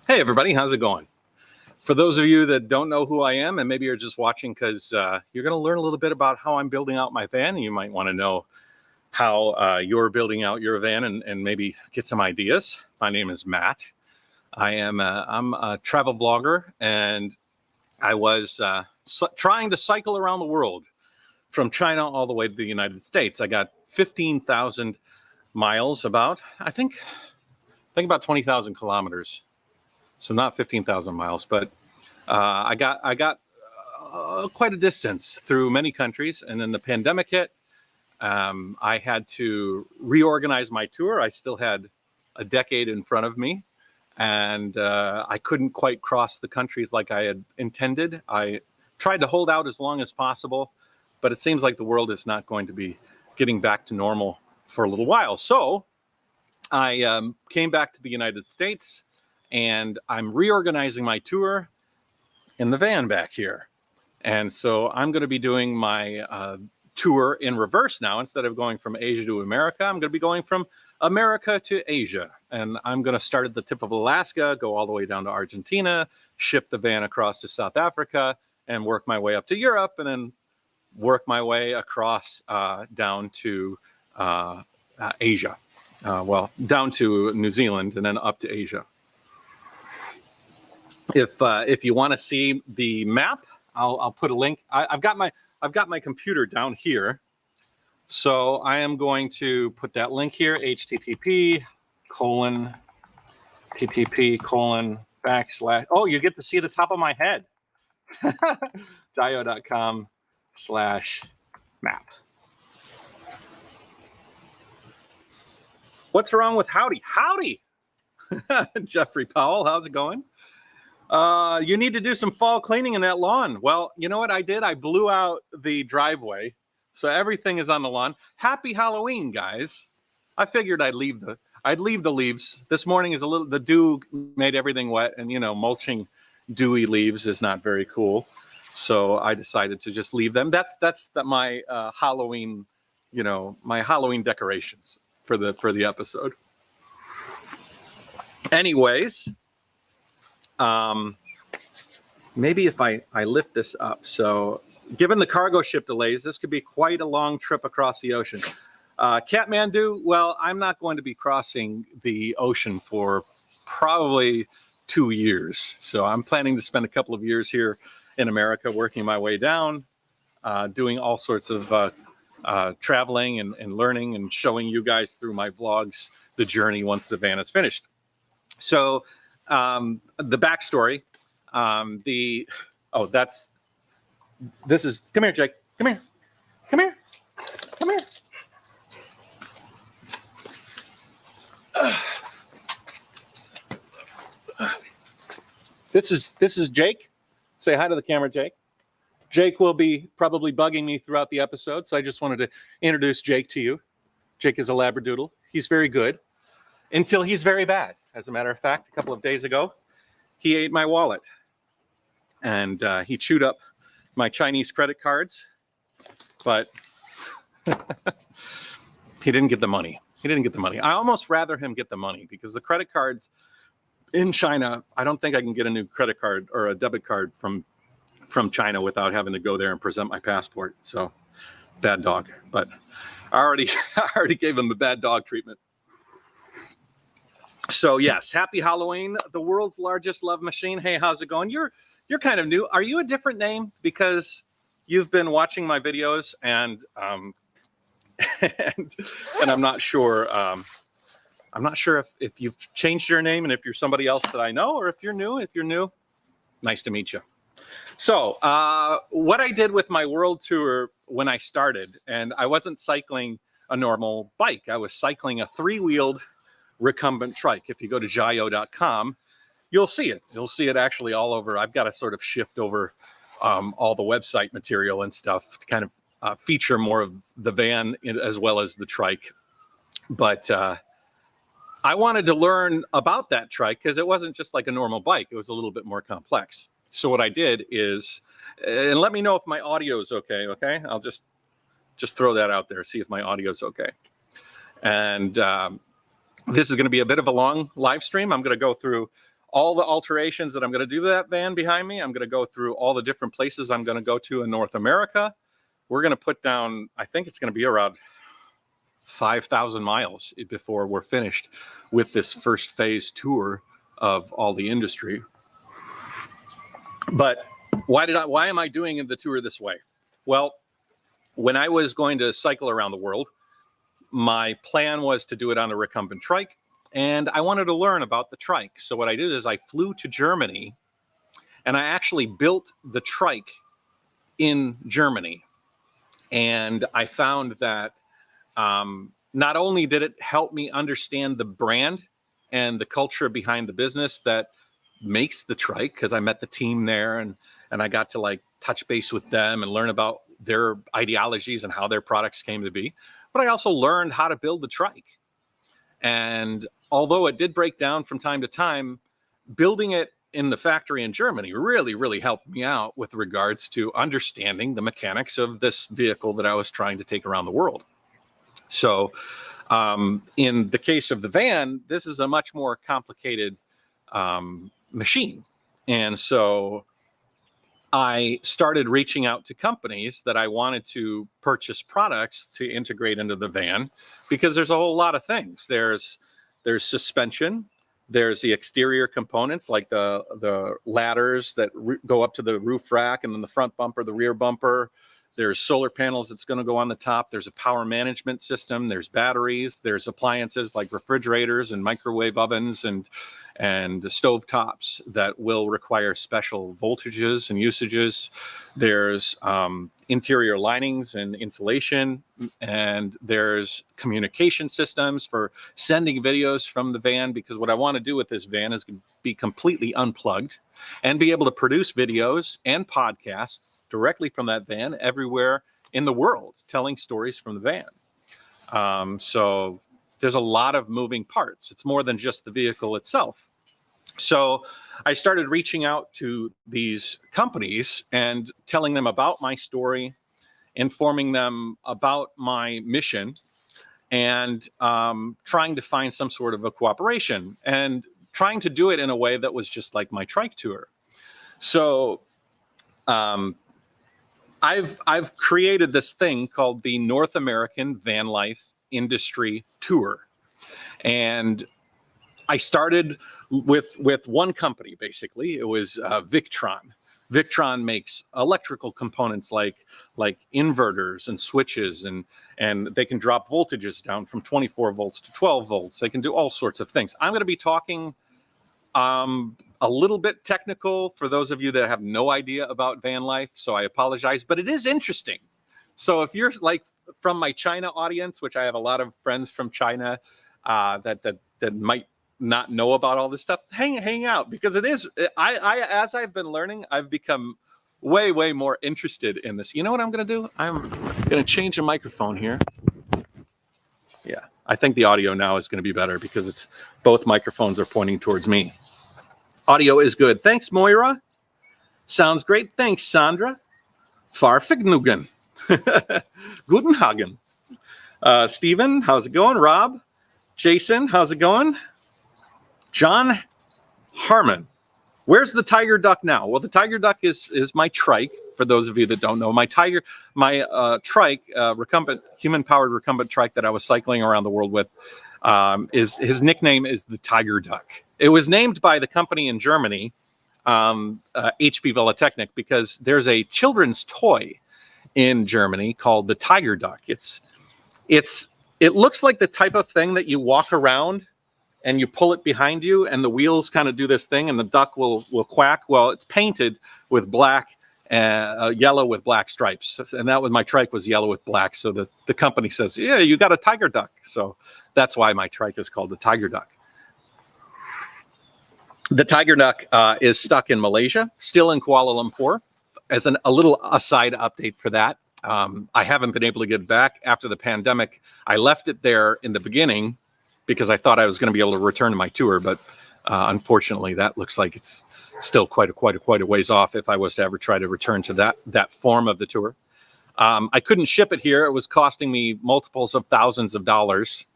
Hey everybody, how's it going? For those of you that don't know who I am and maybe you're just watching because you're going to learn a little bit about how I'm building out my van, and you might want to know how you're building out your van and maybe get some ideas. My name is Matt. I'm a travel vlogger, and I was trying to cycle around the world from China all the way to the United States. I got 15,000 miles about, I think about 20,000 kilometers. So not 15,000 miles, but I got quite a distance through many countries. And then the pandemic hit. I had to reorganize my tour. I still had a decade in front of me, and I couldn't quite cross the countries like I had intended. I tried to hold out as long as possible, but it seems like the world is not going to be getting back to normal for a little while. So I came back to the United States, and I'm reorganizing my tour in the van back here. And so I'm going to be doing my tour in reverse now. Instead of going from Asia to America, I'm going to be going from America to Asia. And I'm going to start at the tip of Alaska, go all the way down to Argentina, ship the van across to South Africa, and work my way up to Europe, and then work my way across down to Asia. Well, down to New Zealand and then up to Asia. If you want to see the map, I'll put a link. I've got my computer down here, so I am going to put that link here: http:// Oh, you get to see the top of my head. dio.com/map. What's wrong with howdy? Howdy, Jeffrey Powell. How's it going? You need to do some fall cleaning in that lawn. Well, you know what I did? I blew out the driveway, so everything is on the lawn. Happy Halloween, guys. I figured I'd leave the leaves. This morning is the dew made everything wet, and you know, mulching dewy leaves is not very cool. So I decided to just leave them. That's my Halloween, my Halloween decorations for the episode. Anyways, maybe if I lift this up. So given the cargo ship delays, this could be quite a long trip across the ocean. Kathmandu, well, I'm not going to be crossing the ocean for probably 2 years. So I'm planning to spend a couple of years here in America, working my way down, doing all sorts of traveling and learning and showing you guys through my vlogs the journey once the van is finished. So the backstory, this is, come here, Jake, come here. This is Jake. Say hi to the camera, Jake. Jake will be probably bugging me throughout the episode, so I just wanted to introduce Jake to you. Jake is a Labradoodle. He's very good until he's very bad. As a matter of fact, a couple of days ago, he ate my wallet, and he chewed up my Chinese credit cards, but he didn't get the money. I almost rather him get the money, because the credit cards in China, I don't think I can get a new credit card or a debit card from China without having to go there and present my passport. So bad dog, but I already gave him the bad dog treatment. So yes, happy Halloween, the world's largest love machine. Hey, how's it going? You're kind of new. Are you a different name? Because you've been watching my videos, and and I'm not sure. I'm not sure if you've changed your name and if you're somebody else that I know, or if you're new. If you're new, nice to meet you. So what I did with my world tour when I started, and I wasn't cycling a normal bike. I was cycling a 3-wheeled recumbent trike. If you go to dio.com, you'll see it. You'll see it actually all over. I've got to sort of shift over all the website material and stuff to kind of feature more of the van as well as the trike. But I wanted to learn about that trike because it wasn't just like a normal bike. It was a little bit more complex. So what I did is, and let me know if my audio is okay. Okay, I'll just throw that out there, see if my audio is okay. And this is going to be a bit of a long live stream. I'm going to go through all the alterations that I'm going to do to that van behind me. I'm going to go through all the different places I'm going to go to in North America. We're going to put down, I think it's going to be around 5,000 miles before we're finished with this first phase tour of all the industry. But why am I doing the tour this way? Well, when I was going to cycle around the world, my plan was to do it on a recumbent trike, and I wanted to learn about the trike. So what I did is I flew to Germany, and I actually built the trike in Germany. And I found that not only did it help me understand the brand and the culture behind the business that makes the trike, because I met the team there and I got to like touch base with them and learn about their ideologies and how their products came to be, but I also learned how to build the trike. And although it did break down from time to time, building it in the factory in Germany really helped me out with regards to understanding the mechanics of this vehicle that I was trying to take around the world. So in the case of the van, this is a much more complicated machine. And so I started reaching out to companies that I wanted to purchase products to integrate into the van, because there's a whole lot of things. There's suspension, there's the exterior components like the ladders that go up to the roof rack, and then the front bumper, the rear bumper. There's solar panels that's going to go on the top. There's a power management system. There's batteries. There's appliances like refrigerators and microwave ovens and stove tops that will require special voltages and usages. There's interior linings and insulation, and there's communication systems for sending videos from the van, because what I want to do with this van is be completely unplugged and be able to produce videos and podcasts directly from that van everywhere in the world, telling stories from the van. So there's a lot of moving parts. It's more than just the vehicle itself. So I started reaching out to these companies and telling them about my story, informing them about my mission, and trying to find some sort of a cooperation, and trying to do it in a way that was just like my trike tour. So I've created this thing called the North American Vanlife Industry Tour. And I started with one company, basically. It was Victron. Victron makes electrical components like inverters and switches, and they can drop voltages down from 24 volts to 12 volts. They can do all sorts of things. I'm going to be talking a little bit technical for those of you that have no idea about van life, so I apologize, but it is interesting. So if you're like from my China audience, which I have a lot of friends from China that might not know about all this stuff, hang out, because it is, I as I've been learning, I've become way more interested in this. You know what I'm going to do? I'm going to change the microphone here. Yeah, I think the audio now is going to be better because it's both microphones are pointing towards me. Audio is good. Thanks, Moira. Sounds great. Thanks, Sandra. Farfignugen. Guten Hagen. Stephen, how's it going? Rob. Jason, how's it going? John Harmon. Where's the Tiger Duck now? Well, the Tiger Duck is my trike. For those of you that don't know, my trike, recumbent, human-powered recumbent trike that I was cycling around the world with, his nickname is the Tiger Duck. It was named by the company in Germany, HP Velatechnik, because there's a children's toy in Germany called the Tiger Duck. It looks like the type of thing that you walk around and you pull it behind you, and the wheels kind of do this thing, and the duck will quack. Well, it's painted with black, yellow with black stripes, and that was my trike was yellow with black. So the company says, yeah, you got a Tiger Duck. So that's why my trike is called the Tiger Duck. The Tiger Duck is stuck in Malaysia, still in Kuala Lumpur. As a little aside update for that, I haven't been able to get it back after the pandemic. I left it there in the beginning because I thought I was going to be able to return to my tour, but unfortunately, that looks like it's still quite a ways off if I was to ever try to return to that form of the tour. I couldn't ship it here. It was costing me multiples of thousands of dollars,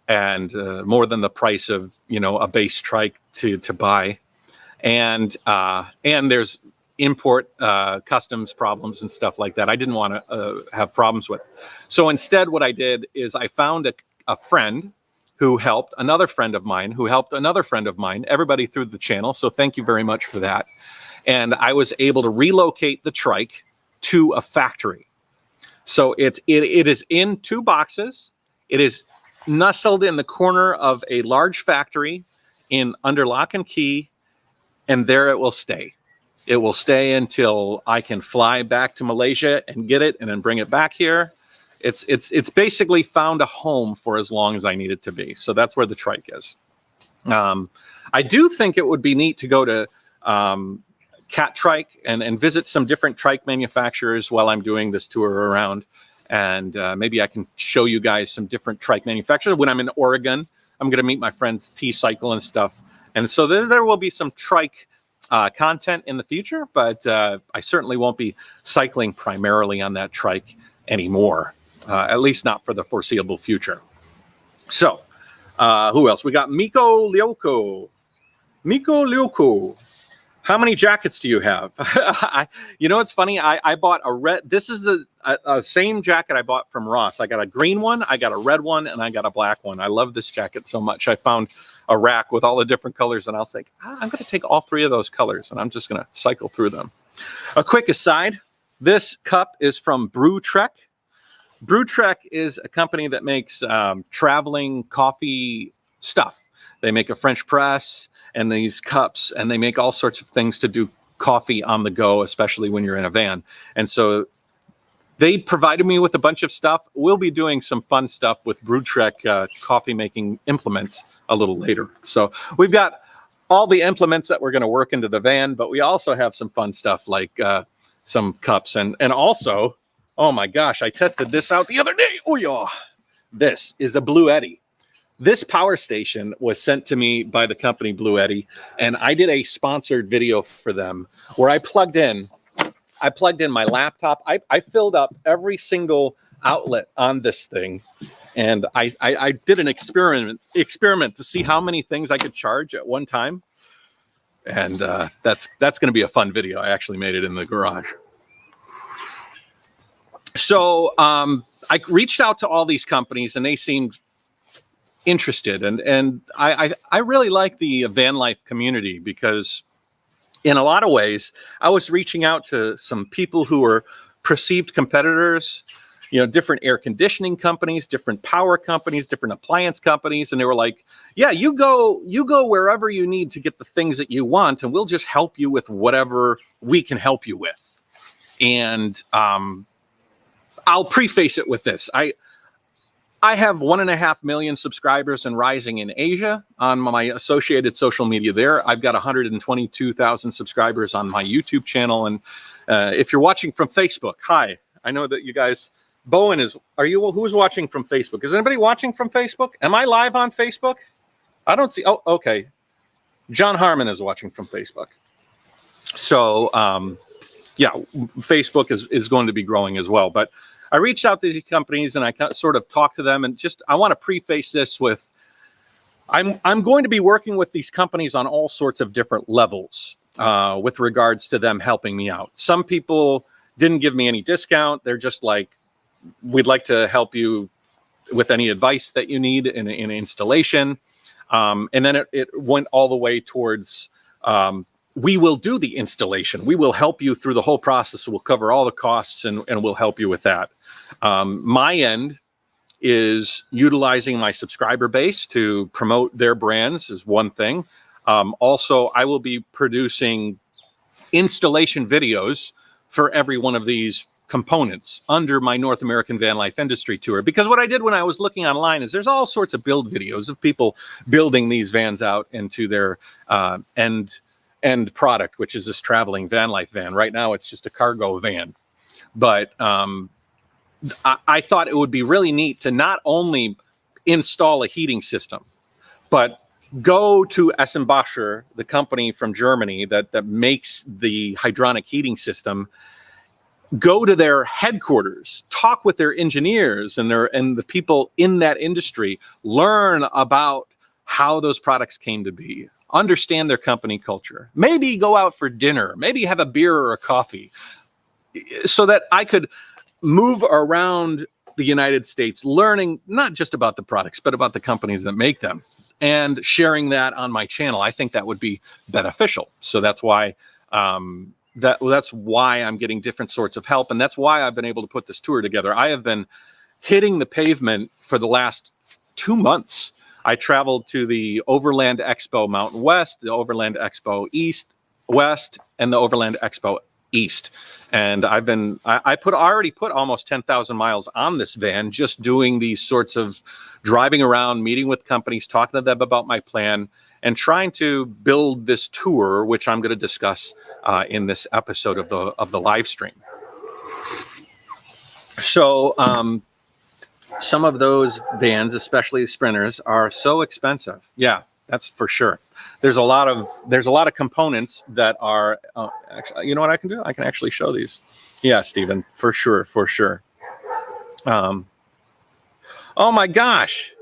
and more than the price of a base trike to buy. and there's import customs problems and stuff like that I didn't want to have problems with. So instead what I did is I found a friend who helped another friend of mine, who helped another friend of mine, everybody through the channel. So thank you very much for that. And I was able to relocate the trike to a factory. So it is in 2 boxes. It is nestled in the corner of a large factory under lock and key, and there it will stay. It will stay until I can fly back to Malaysia and get it and then bring it back here. It's basically found a home for as long as I need it to be. So that's where the trike is. I do think it would be neat to go to Cat Trike and visit some different trike manufacturers while I'm doing this tour around. And maybe I can show you guys some different trike manufacturers. When I'm in Oregon, I'm going to meet my friends T-Cycle and stuff. And so there will be some trike content in the future, but I certainly won't be cycling primarily on that trike anymore. At least not for the foreseeable future. So, who else? We got Miko Lyoko. Miko Lyoko. How many jackets do you have? You know, it's funny. I bought a red. This is the same jacket I bought from Ross. I got a green one, I got a red one, and I got a black one. I love this jacket so much. I found a rack with all the different colors, and I was like, I'm going to take all 3 of those colors, and I'm just going to cycle through them. A quick aside, this cup is from Brew Trek. Brew Trek is a company that makes traveling coffee stuff. They make a French press and these cups, and they make all sorts of things to do coffee on the go, especially when you're in a van. And so they provided me with a bunch of stuff. We'll be doing some fun stuff with Brew Trek coffee making implements a little later. So we've got all the implements that we're going to work into the van, but we also have some fun stuff like some cups and also, oh my gosh, I tested this out the other day. Oh yeah, this is a Blue Eddy. This power station was sent to me by the company Blue Eddy, and I did a sponsored video for them where I plugged in my laptop. I filled up every single outlet on this thing, and I did an experiment to see how many things I could charge at one time. And that's going to be a fun video. I actually made it in the garage. So I reached out to all these companies, and they seemed interested. And I really like the Vanlife community because in a lot of ways, I was reaching out to some people who were perceived competitors, you know, different air conditioning companies, different power companies, different appliance companies. And they were like, yeah, you go wherever you need to get the things that you want, and we'll just help you with whatever we can help you with. And I'll preface it with this. I have 1.5 million subscribers and rising in Asia on my associated social media there. I've got 122,000 subscribers on my YouTube channel. And if you're watching from Facebook, hi. I know that you guys, Bowen who's watching from Facebook? Is anybody watching from Facebook? Am I live on Facebook? I don't see, oh, okay. John Harmon is watching from Facebook. So, yeah, Facebook is going to be growing as well. But I reached out to these companies and I sort of talked to them, and I want to preface this with, I'm going to be working with these companies on all sorts of different levels with regards to them helping me out. Some people didn't give me any discount. They're just like, we'd like to help you with any advice that you need in installation. And then it went all the way towards, we will do the installation. We will help you through the whole process. We'll cover all the costs and we'll help you with that. My end is utilizing my subscriber base to promote their brands is one thing. Also, I will be producing installation videos for every one of these components under my North American Van Life Industry Tour. Because what I did when I was looking online is there's all sorts of build videos of people building these vans out into their end product, which is this traveling van life van. Right now, it's just a cargo van. But I thought it would be really neat to not only install a heating system, but go to Essenbacher, the company from Germany that makes the hydronic heating system, go to their headquarters, talk with their engineers and the people in that industry, learn about how those products came to be, understand their company culture, maybe go out for dinner, maybe have a beer or a coffee, so that I could move around the United States, learning not just about the products, but about the companies that make them, and sharing that on my channel. I think that would be beneficial. So that's why that's why I'm getting different sorts of help, and that's why I've been able to put this tour together. I have been hitting the pavement for the last 2 months. I traveled to the Overland Expo Mountain West, the Overland Expo East, West, and the Overland Expo East. And I already put almost 10,000 miles on this van, just doing these sorts of driving around, meeting with companies, talking to them about my plan, and trying to build this tour, which I'm going to discuss in this episode of the live stream. So some of those vans, especially Sprinters, are so expensive. Yeah, that's for sure. There's a lot of components that are. Actually, you know what I can do? I can actually show these. Yeah, Stephen, for sure. Oh my gosh,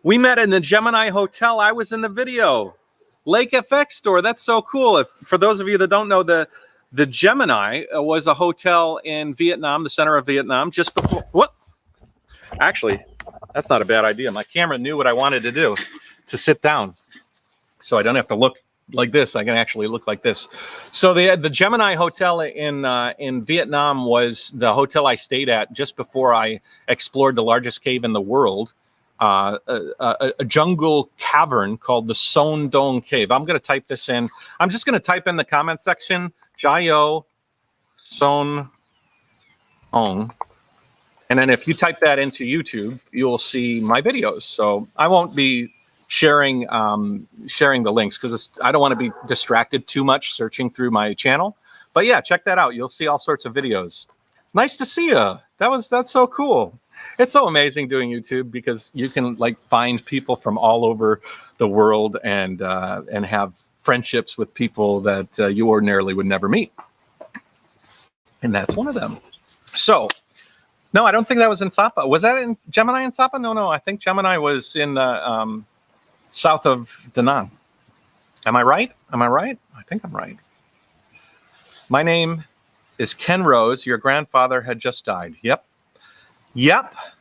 we met in the Gemini Hotel. I was in the video. Lake FX store. That's so cool. For those of you that don't know, the Gemini was a hotel in Vietnam, the center of Vietnam, just before. What? Actually, that's not a bad idea. My camera knew what I wanted to do, to sit down, so I don't have to look like this. I can actually look like this. So the Gemini Hotel in Vietnam was the hotel I stayed at just before I explored the largest cave in the world, a jungle cavern called the Son Dong Cave. I'm going to type this in. I'm just going to type in the comment section, Jayo Son Dong. And then if you type that into YouTube, you'll see my videos. So I won't be sharing the links because I don't want to be distracted too much searching through my channel. But yeah, check that out. You'll see all sorts of videos. Nice to see you. That's so cool. It's so amazing doing YouTube because you can like find people from all over the world and have friendships with people that you ordinarily would never meet. And that's one of them. So. No, I don't think that was in Sapa. Was that in Gemini in Sapa? No. I think Gemini was in south of Da Nang. Am I right? I think I'm right. My name is Ken Rose. Your grandfather had just died. Yep.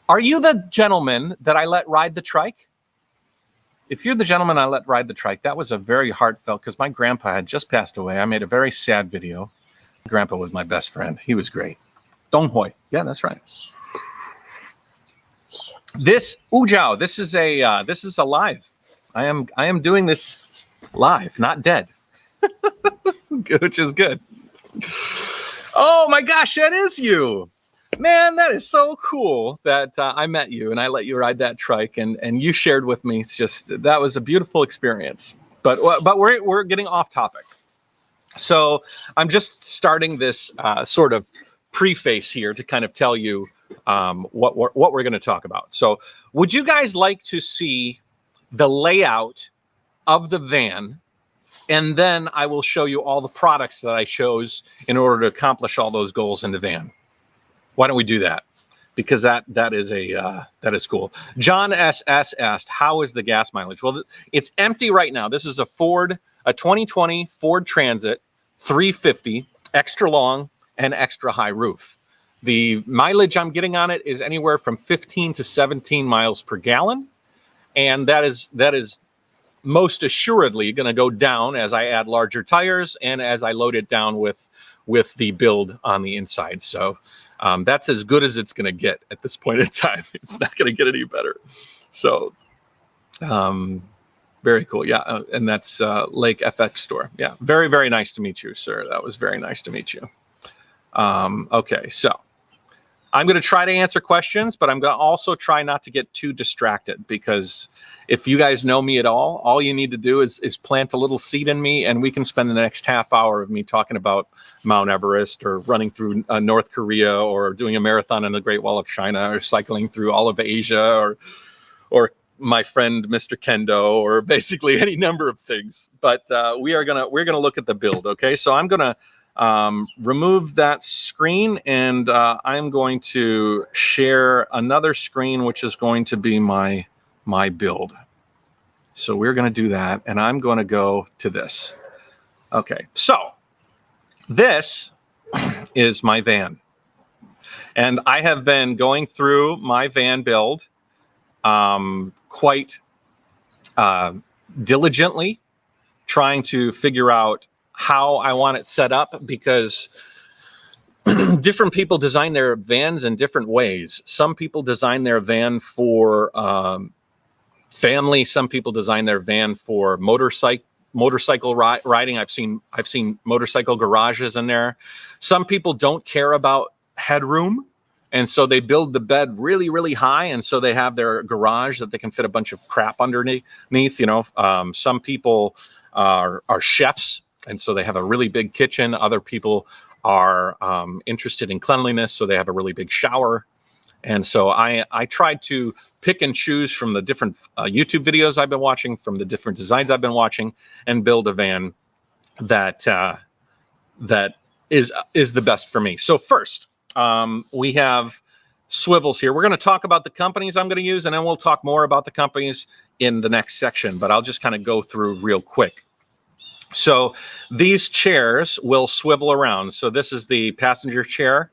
Are you the gentleman that I let ride the trike? If you're the gentleman I let ride the trike, that was a very heartfelt, because my grandpa had just passed away. I made a very sad video. Grandpa was my best friend. He was great. Dong Hoi. Yeah, that's right. This Ujiao, this is a live. I am doing this live, not dead. Which is good. Oh my gosh, that is you. Man, that is so cool that I met you and I let you ride that trike and you shared with me. It's just, that was a beautiful experience. But we're getting off topic. So I'm just starting this sort of preface here to kind of tell you what we're going to talk about. So would you guys like to see the layout of the van? And then I will show you all the products that I chose in order to accomplish all those goals in the van. Why don't we do that? Because that is cool. John SS asked, how is the gas mileage? Well, it's empty right now. This is a 2020 Ford Transit 350, extra long and extra high roof. The mileage I'm getting on it is anywhere from 15 to 17 miles per gallon. And that is most assuredly going to go down as I add larger tires and as I load it down with the build on the inside. So that's as good as it's going to get at this point in time. It's not going to get any better. So very cool. Yeah. And that's Lake FX store. Yeah. Very, very nice to meet you, sir. That was very nice to meet you. Okay. So I'm going to try to answer questions, but I'm going to also try not to get too distracted, because if you guys know me at all you need to do is plant a little seed in me, and we can spend the next half hour of me talking about Mount Everest or running through North Korea or doing a marathon in the Great Wall of China or cycling through all of Asia or my friend, Mr. Kendo, or basically any number of things. But we're going to look at the build. Okay. So I'm going to remove that screen, and I'm going to share another screen, which is going to be my build. So we're going to do that, and I'm going to go to this. Okay, so this is my van. And I have been going through my van build quite diligently, trying to figure out how I want it set up, because different people design their vans in different ways. Some people design their van for family. Some people design their van for motorcycle riding. I've seen motorcycle garages in there. Some people don't care about headroom, and so they build the bed really, really high, and so they have their garage that they can fit a bunch of crap underneath. You know, some people are chefs, and so they have a really big kitchen. Other people are interested in cleanliness, so they have a really big shower. And so I tried to pick and choose from the different YouTube videos I've been watching, from the different designs I've been watching, and build a van that that is the best for me. So first, we have swivels here. We're going to talk about the companies I'm going to use, and then we'll talk more about the companies in the next section. But I'll just kind of go through real quick. So these chairs will swivel around. So this is the passenger chair.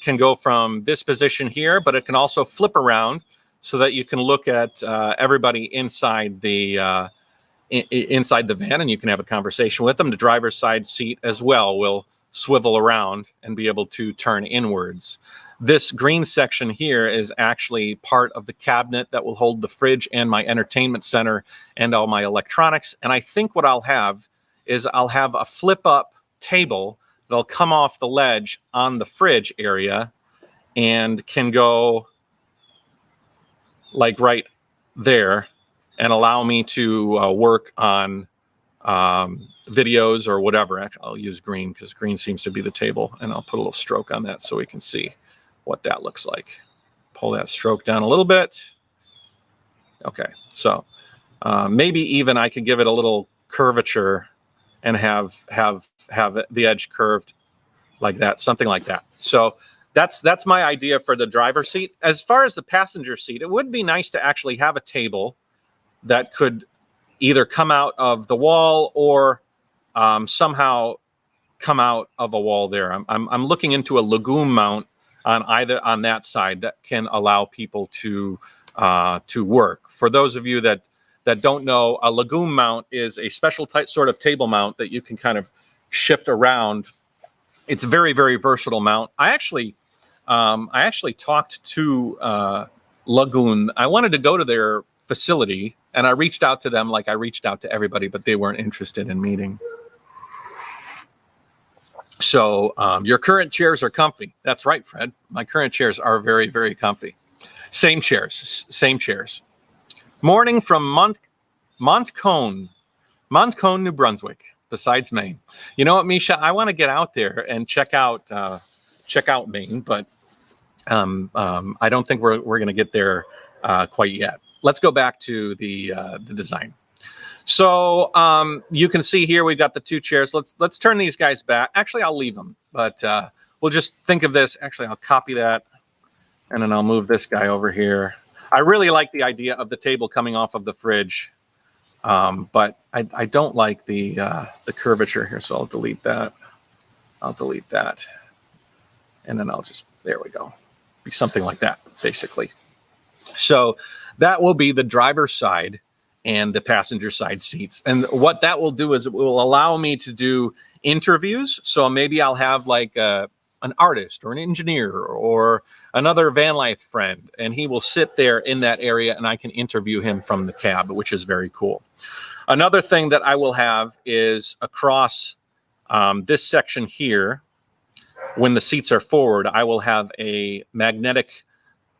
Can go from this position here, but it can also flip around so that you can look at everybody inside the van, and you can have a conversation with them. The driver's side seat as well will swivel around and be able to turn inwards. This green section here is actually part of the cabinet that will hold the fridge and my entertainment center and all my electronics. And I think what I'll have is I'll have a flip up table that'll come off the ledge on the fridge area and can go like right there and allow me to work on videos or whatever. Actually, I'll use green because green seems to be the table, and I'll put a little stroke on that so we can see what that looks like. Pull that stroke down a little bit. Okay, so maybe even I could give it a little curvature and have the edge curved like that, something like that. So that's my idea for the driver's seat. As far as the passenger seat, it would be nice to actually have a table that could either come out of the wall or somehow come out of a wall there. I'm looking into a legume mount on that side that can allow people to work. For those of you that don't know, a legume mount is a special type sort of table mount that you can kind of shift around. It's a very, very versatile mount. I actually talked to Lagoon. I wanted to go to their facility, and I reached out to them like I reached out to everybody, but they weren't interested in meeting. So your current chairs are comfy. That's right, Fred. My current chairs are very, very comfy. Same chairs. Morning from Montcalm, New Brunswick, besides Maine. You know what, Misha? I want to get out there and check out Maine, but I don't think we're going to get there quite yet. Let's go back to the design. So you can see here we've got the two chairs. Let's turn these guys back. Actually, I'll leave them, but we'll just think of this. Actually, I'll copy that, and then I'll move this guy over here. I really like the idea of the table coming off of the fridge, but I don't like the curvature here, so I'll delete that. And then I'll just, there we go. Be something like that, basically. So that will be the driver's side and the passenger side seats. And what that will do is it will allow me to do interviews. So maybe I'll have like an artist or an engineer or another Vanlife friend, and he will sit there in that area and I can interview him from the cab, which is very cool. Another thing that I will have is across this section here, when the seats are forward, I will have a magnetic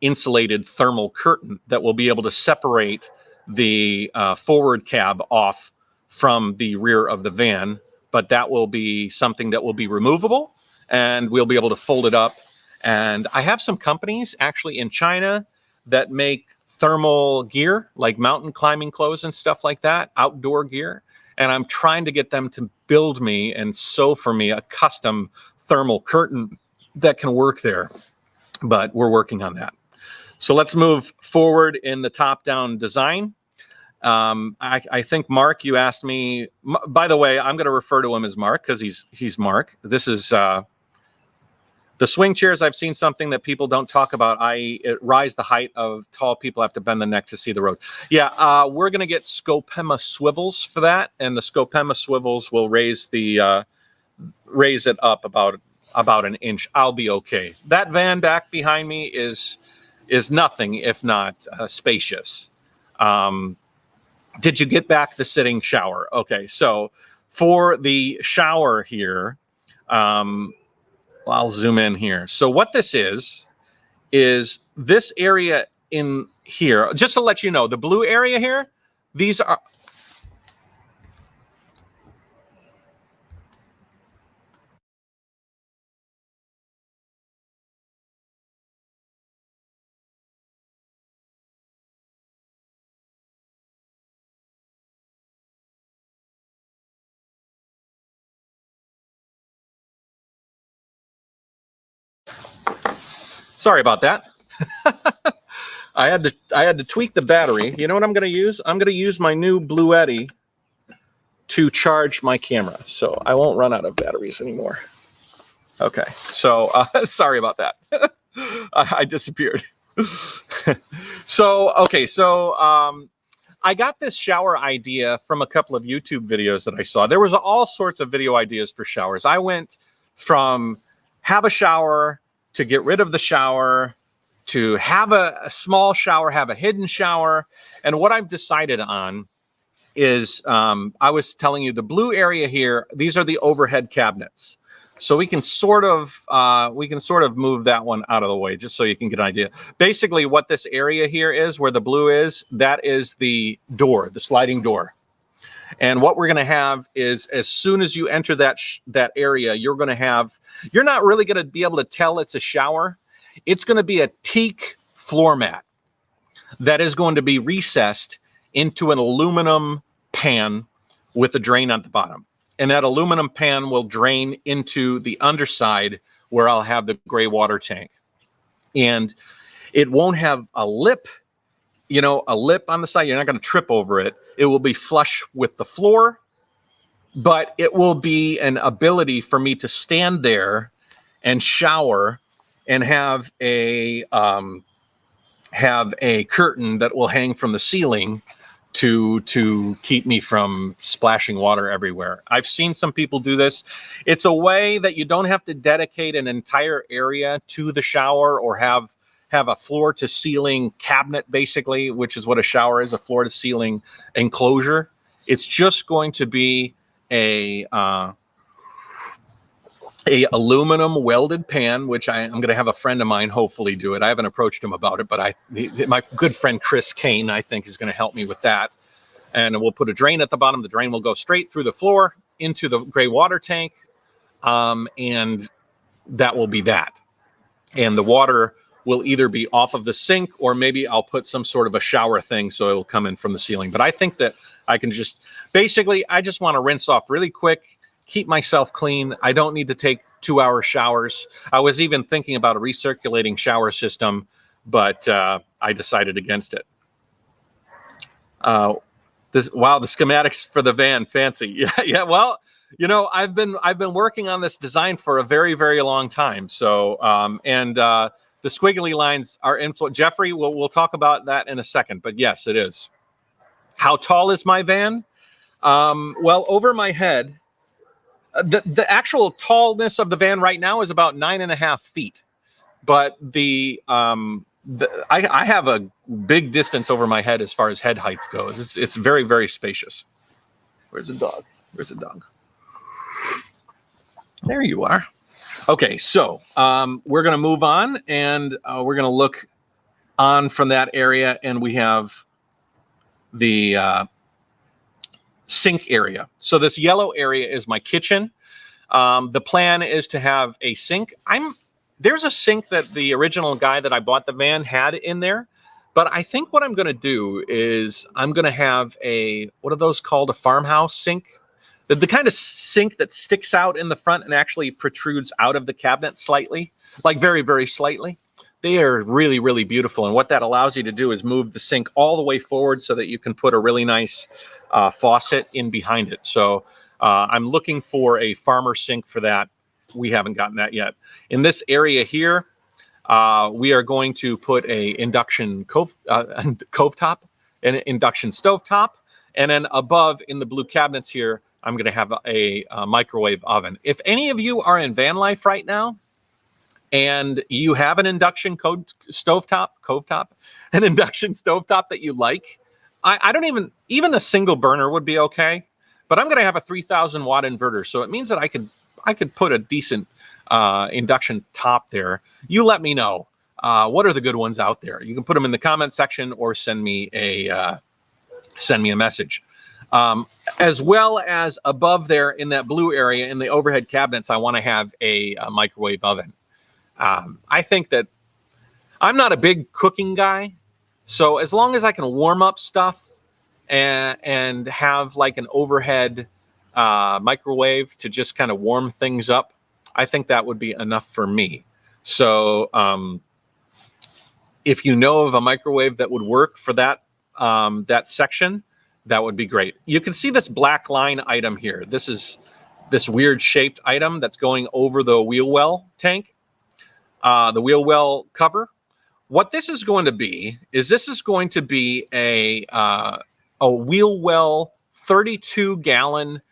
insulated thermal curtain that will be able to separate the forward cab off from the rear of the van, but that will be something that will be removable, and we'll be able to fold it up. And I have some companies actually in China that make thermal gear, like mountain climbing clothes and stuff like that, outdoor gear. And I'm trying to get them to build me and sew for me a custom thermal curtain that can work there, but we're working on that. So let's move forward in the top-down design. I think Mark, you asked me, by the way, I'm going to refer to him as Mark because he's Mark. This is the swing chairs. I've seen something that people don't talk about. It rise the height of tall people have to bend the neck to see the road. Yeah, we're going to get Scopema swivels for that, and the Scopema swivels will raise it up about an inch. I'll be okay. That van back behind me is nothing if not spacious. Did you get back the sitting shower? Okay, so for the shower here, I'll zoom in here. So what this is this area in here, just to let you know, the blue area here, these are... Sorry about that. I had to tweak the battery. You know what I'm going to use? I'm going to use my new Bluetti to charge my camera, so I won't run out of batteries anymore. Okay, so sorry about that. I disappeared. So I got this shower idea from a couple of YouTube videos that I saw. There was all sorts of video ideas for showers. I went from have a shower to get rid of the shower, to have a small shower, have a hidden shower. And what I've decided on is, I was telling you the blue area here, these are the overhead cabinets. So we can sort of move that one out of the way just so you can get an idea. Basically what this area here is, where the blue is, that is the door, the sliding door. And what we're going to have is, as soon as you enter that area, you're not really going to be able to tell it's a shower. It's going to be a teak floor mat that is going to be recessed into an aluminum pan with a drain at the bottom. And that aluminum pan will drain into the underside where I'll have the gray water tank. And it won't have a lip, a lip on the side. You're not going to trip over it. It will be flush with the floor, but it will be an ability for me to stand there and shower and have a curtain that will hang from the ceiling to keep me from splashing water everywhere. I've seen some people do this. It's a way that you don't have to dedicate an entire area to the shower or have a floor to ceiling cabinet, basically, which is what a shower is, a floor to ceiling enclosure. It's just going to be a aluminum welded pan, which I'm going to have a friend of mine hopefully do it. I haven't approached him about it, but my good friend Chris Kane, I think, is going to help me with that. And we'll put a drain at the bottom. The drain will go straight through the floor into the gray water tank, and that will be that. And the water will either be off of the sink, or maybe I'll put some sort of a shower thing so it'll come in from the ceiling. But I think that I can just, basically, I just want to rinse off really quick, keep myself clean. I don't need to take 2-hour showers. I was even thinking about a recirculating shower system, but I decided against it. Wow, the schematics for the van, fancy. Yeah. Well, I've been working on this design for a very, very long time. So, the squiggly lines are Jeffrey, we'll talk about that in a second, but yes, it is. How tall is my van? Well, over my head, the actual tallness of the van right now is about 9.5 feet, but I have a big distance over my head as far as head height goes. It's very, very spacious. Where's the dog? Where's the dog? There you are. Okay, so we're going to move on, and we're going to look on from that area, and we have the sink area. So this yellow area is my kitchen. The plan is to have a sink. There's a sink that the original guy that I bought the van had in there, but I think what I'm going to do is I'm going to have what are those called? A farmhouse sink? The kind of sink that sticks out in the front and actually protrudes out of the cabinet slightly, like very, very slightly. They are really, really beautiful. And what that allows you to do is move the sink all the way forward so that you can put a really nice faucet in behind it. So I'm looking for a farmer sink for that. We haven't gotten that yet. In this area here, we are going to put a induction cove top, an induction stove top, and then above in the blue cabinets here, I'm going to have a microwave oven. If any of you are in van life right now, and you have an induction stovetop, an induction stovetop that you like, I don't even a single burner would be okay. But I'm going to have a 3,000 watt inverter, so it means that I could put a decent induction top there. You let me know what are the good ones out there. You can put them in the comment section or send me a message. As well as above there in that blue area in the overhead cabinets, I want to have a microwave oven. I think that I'm not a big cooking guy, so as long as I can warm up stuff and have like an overhead microwave to just kind of warm things up, I think that would be enough for me. So if you know of a microwave that would work for that that section, that would be great. You can see this black line item here. This is this weird shaped item that's going over the wheel well tank. The wheel well cover. What this is going to be is a wheel well 32-gallon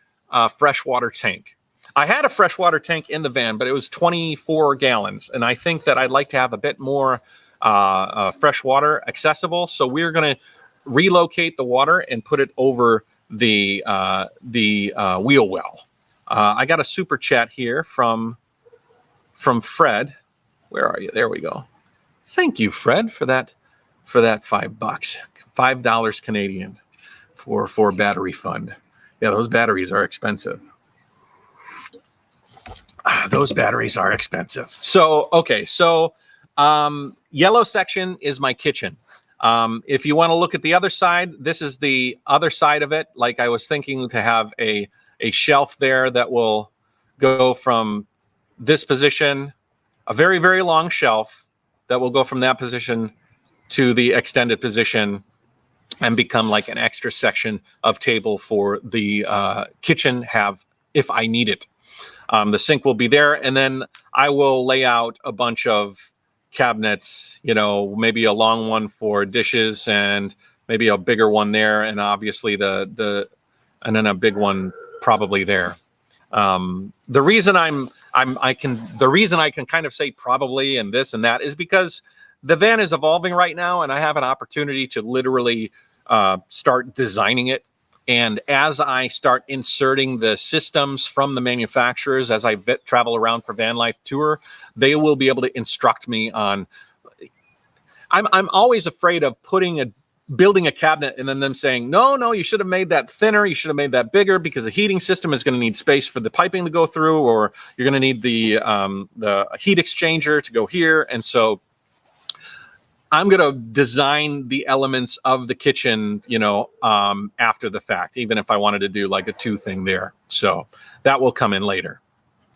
freshwater tank. I had a freshwater tank in the van, but it was 24 gallons, and I think that I'd like to have a bit more freshwater accessible. So we're going to relocate the water and put it over the wheel well. I got a super chat here from Fred. Where are you? There we go. Thank you, Fred, for that $5, $5 Canadian for battery fund. Yeah, those batteries are expensive. Those batteries are expensive. So okay, so yellow section is my kitchen. If you want to look at the other side, this is the other side of it. Like I was thinking to have a shelf there that will go from this position, a very, very long shelf that will go from that position to the extended position and become like an extra section of table for the kitchen have if I need it. The sink will be there, and then I will lay out a bunch of cabinets, you know, maybe a long one for dishes and maybe a bigger one there, and obviously and then a big one probably there. The reason I can kind of say probably and this and that is because the van is evolving right now, and I have an opportunity to literally start designing it. And as I start inserting the systems from the manufacturers, as I travel around for Vanlife Tour, they will be able to instruct me on. I'm always afraid of building a cabinet and then them saying, no, you should have made that thinner, you should have made that bigger, because the heating system is going to need space for the piping to go through, or you're going to need the heat exchanger to go here. And so I'm going to design the elements of the kitchen, you know, after the fact, even if I wanted to do like a 2 thing there. So that will come in later.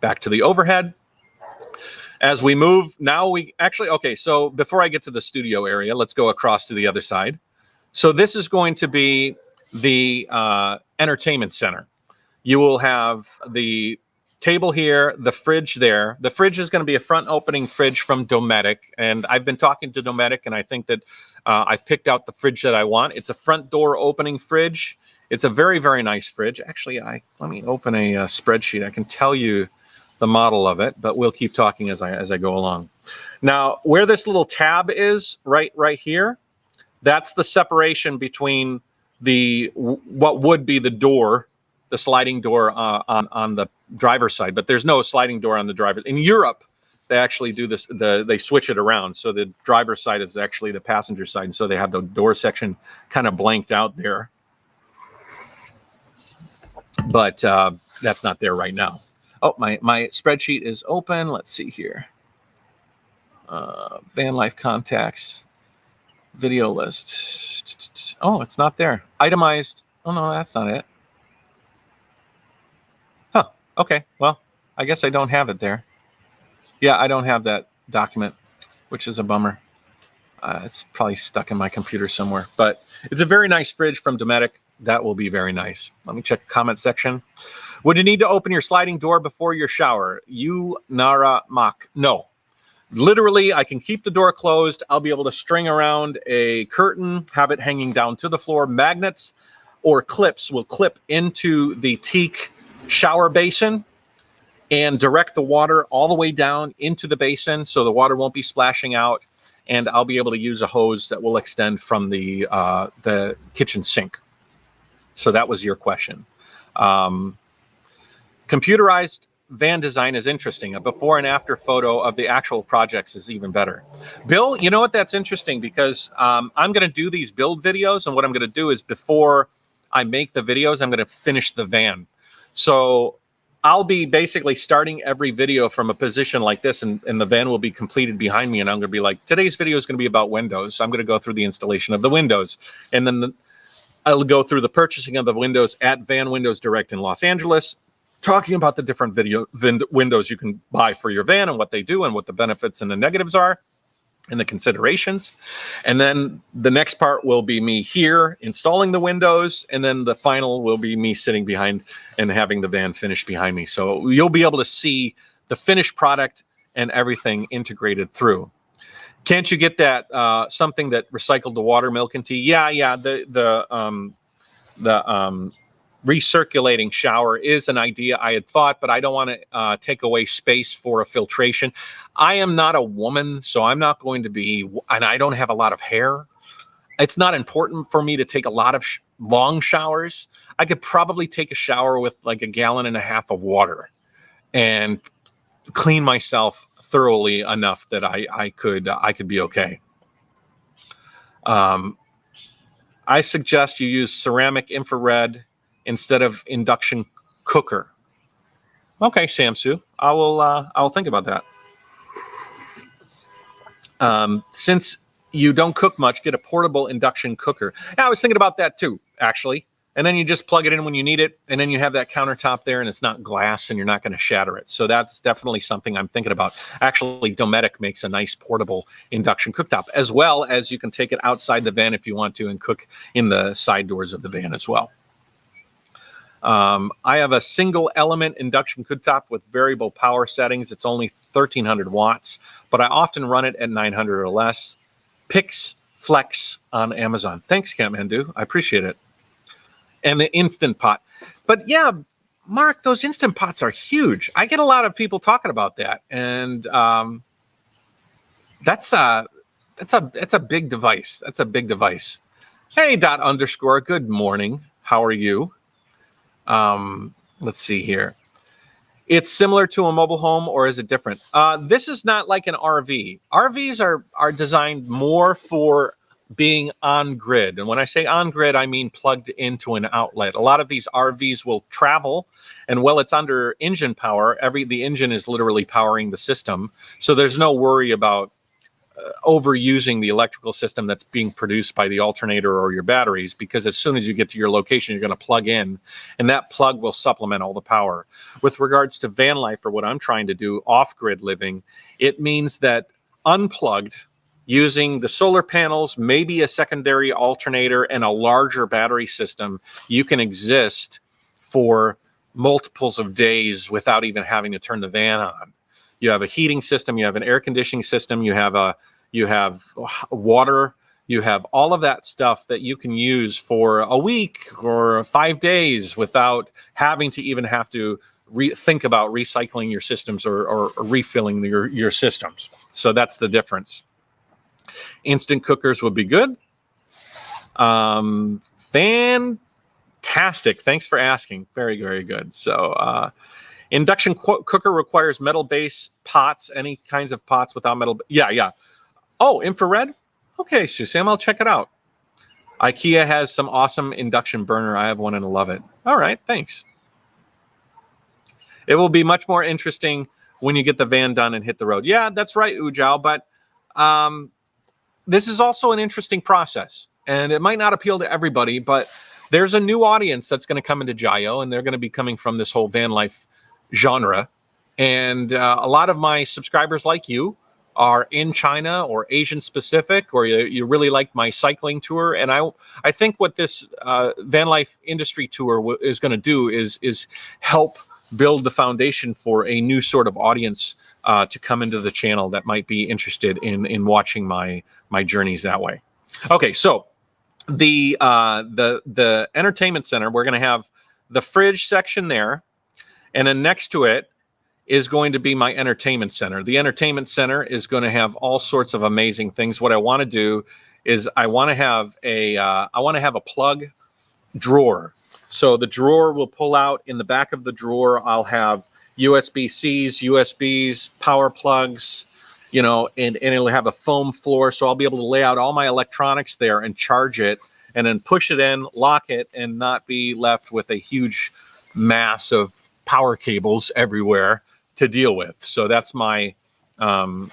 Back to the overhead. As we move, okay, so before I get to the studio area, let's go across to the other side. So this is going to be the entertainment center. You will have the table here, the fridge there. The fridge is going to be a front opening fridge from Dometic, and I've been talking to Dometic, and I think that I've picked out the fridge that I want. It's a front door opening fridge. It's a very, very nice fridge. Actually, let me open a spreadsheet. I can tell you the model of it, but we'll keep talking as I go along. Now, where this little tab is, right here, that's the separation between what would be the door, the sliding door on the driver's side, but there's no sliding door on the driver. In Europe, they actually do this. They switch it around, so the driver's side is actually the passenger side, and so they have the door section kind of blanked out there. But that's not there right now. Oh, my spreadsheet is open. Let's see here. Vanlife contacts, video list. Oh, it's not there. Itemized. Oh, no, that's not it. Huh. Okay. Well, I guess I don't have it there. Yeah, I don't have that document. which is a bummer. It's probably stuck in my computer somewhere, but it's a very nice fridge from Dometic. That will be very nice. Let me check the comment section. Would you need to open your sliding door before your shower? You Nara Mak. No. Literally, I can keep the door closed. I'll be able to string around a curtain, have it hanging down to the floor. Magnets or clips will clip into the teak shower basin and direct the water all the way down into the basin so the water won't be splashing out. And I'll be able to use a hose that will extend from the kitchen sink. So that was your question. Computerized van design is interesting. A before and after photo of the actual projects is even better. Bill, you know what? That's interesting because I'm going to do these build videos. And what I'm going to do is before I make the videos, I'm going to finish the van. So I'll be basically starting every video from a position like this, and the van will be completed behind me. And I'm going to be like, today's video is going to be about windows. I'm going to go through the installation of the windows. And then I'll go through the purchasing of the windows at Van Windows Direct in Los Angeles, talking about the different windows you can buy for your van and what they do and what the benefits and the negatives are and the considerations. And then the next part will be me here installing the windows. And then the final will be me sitting behind and having the van finished behind me. So you'll be able to see the finished product and everything integrated through. Can't you get that something that recycled the water, milk, and tea? Yeah. The recirculating shower is an idea I had thought, but I don't want to take away space for a filtration. I am not a woman, so I'm not going to be, and I don't have a lot of hair. It's not important for me to take a lot of long showers. I could probably take a shower with like 1.5 gallons of water and clean myself thoroughly enough that I could be okay. I suggest you use ceramic infrared instead of induction cooker. Okay, Samsu, I will think about that. Since you don't cook much, get a portable induction cooker. Yeah, I was thinking about that too, actually. And then you just plug it in when you need it, and then you have that countertop there, and it's not glass, and you're not going to shatter it. So that's definitely something I'm thinking about. Actually, Dometic makes a nice portable induction cooktop, as well as you can take it outside the van if you want to and cook in the side doors of the van as well. I have a single element induction cooktop with variable power settings. It's only 1,300 watts, but I often run it at 900 or less. Pix Flex on Amazon. Thanks, Kathmandu. I appreciate it. And the Instant Pot. But yeah, Mark, those Instant Pots are huge. I get a lot of people talking about that. And that's a big device. That's a big device. Hey, _, good morning. How are you? Let's see here. It's similar to a mobile home, or is it different? This is not like an RV. RVs are designed more for being on grid. And when I say on grid, I mean plugged into an outlet. A lot of these RVs will travel, and while it's under engine power, the engine is literally powering the system. So there's no worry about overusing the electrical system that's being produced by the alternator or your batteries, because as soon as you get to your location, you're going to plug in, and that plug will supplement all the power. With regards to van life, or what I'm trying to do, off-grid living, it means that unplugged, using the solar panels, maybe a secondary alternator, and a larger battery system, you can exist for multiples of days without even having to turn the van on. You have a heating system, you have an air conditioning system, you have water, you have all of that stuff that you can use for a week or 5 days without having to even have to think about recycling your systems or refilling your systems. So that's the difference. Instant cookers would be good. Fantastic. Thanks for asking. Very, very good. So induction cooker requires metal base pots, any kinds of pots without metal. Yeah. Oh, infrared? Okay, Sue Sam, I'll check it out. IKEA has some awesome induction burner. I have one and I love it. All right, thanks. It will be much more interesting when you get the van done and hit the road. Yeah, that's right, Ujao, but this is also an interesting process, and it might not appeal to everybody, but there's a new audience that's going to come into Jayo, and they're going to be coming from this whole van life genre. And a lot of my subscribers like you are in China or Asian specific, or you really like my cycling tour. And I think what this Vanlife industry tour is going to do is help build the foundation for a new sort of audience to come into the channel that might be interested in watching my journeys that way. Okay, so the entertainment center, we're going to have the fridge section there, and then next to it is going to be my entertainment center. The entertainment center is going to have all sorts of amazing things. What I want to do is I want to have a plug drawer. So the drawer will pull out. In the back of the drawer, I'll have USB-Cs, USBs, power plugs, you know, and it'll have a foam floor. So I'll be able to lay out all my electronics there and charge it, and then push it in, lock it, and not be left with a huge mass of power cables everywhere to deal with. So that's my plan.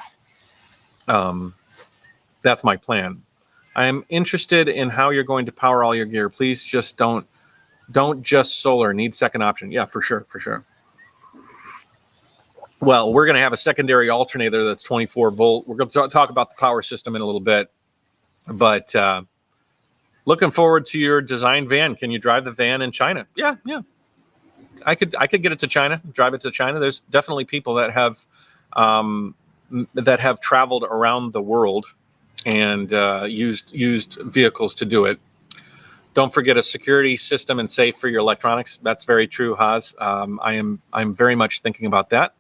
I am interested in how you're going to power all your gear. Please just don't just solar. Need second option. Yeah, for sure. Well, we're going to have a secondary alternator that's 24 volt. We're going to talk about the power system in a little bit, but looking forward to your design van. Can you drive the van in China? Yeah. I could get it to China, drive it to China. There's definitely people that have traveled around the world and used vehicles to do it. Don't forget a security system and safe for your electronics. That's very true, Haas. I'm very much thinking about that.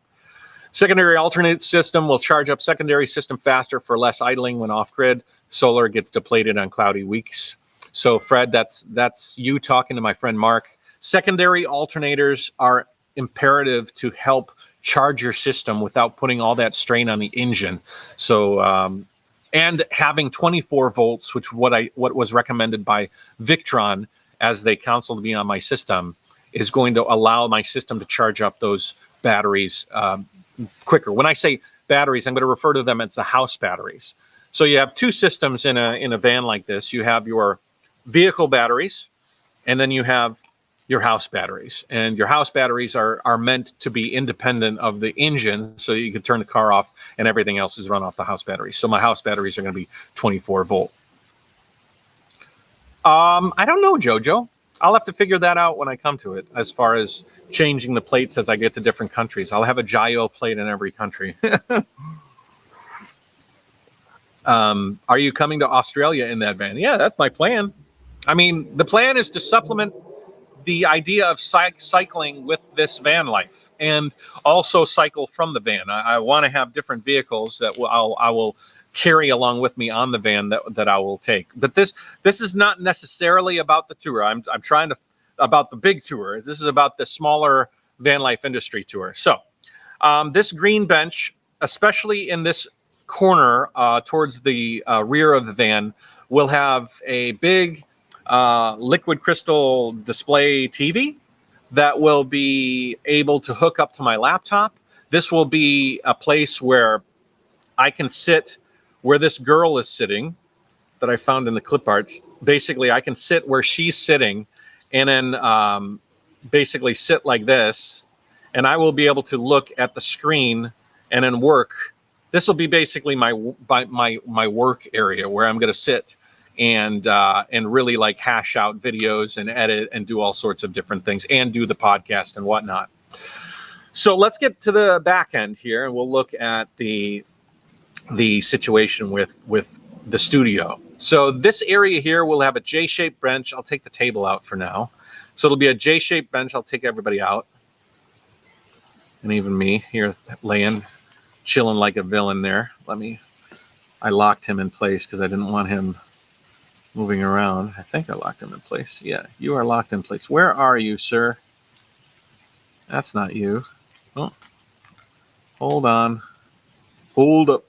Secondary alternate system will charge up secondary system faster for less idling when off grid. Solar gets depleted on cloudy weeks. So Fred, that's you talking to my friend Mark. Secondary alternators are imperative to help charge your system without putting all that strain on the engine. So, and having 24 volts, which what was recommended by Victron as they counseled me on my system, is going to allow my system to charge up those batteries quicker. When I say batteries, I'm going to refer to them as the house batteries. So you have two systems in a van like this. You have your vehicle batteries, and then you have your house batteries. And your house batteries are meant to be independent of the engine, so you can turn the car off and everything else is run off the house batteries. So my house batteries are going to be 24 volt. I don't know, Jojo. I'll have to figure that out when I come to it, as far as changing the plates as I get to different countries. I'll have a gyro plate in every country. Are you coming to Australia in that van? Yeah, that's my plan. I mean, the plan is to supplement the idea of cycling with this van life, and also cycle from the van. I want to have different vehicles that I will carry along with me on the van that I will take. But this is not necessarily about the tour. I'm trying to about the big tour. This is about the smaller van life industry tour. So this green bench, especially in this corner towards the rear of the van, will have a big liquid crystal display TV that will be able to hook up to my laptop. This will be a place where I can sit where this girl is sitting that I found in the clip art. Basically, I can sit where she's sitting, and then basically sit like this, and I will be able to look at the screen and then work. This will be basically my work area where I'm going to sit and really like hash out videos and edit and do all sorts of different things and do the podcast and whatnot. So let's get to the back end here, and we'll look at the situation with the studio. So this area here will have a J-shaped bench. I'll take the table out for now. So it'll be a J-shaped bench. I'll take everybody out, and even me here laying, chilling like a villain there. I locked him in place because I didn't want him moving around. I think I locked him in place. Yeah, you are locked in place. Where are you, sir? That's not you. Oh, hold on. Hold up.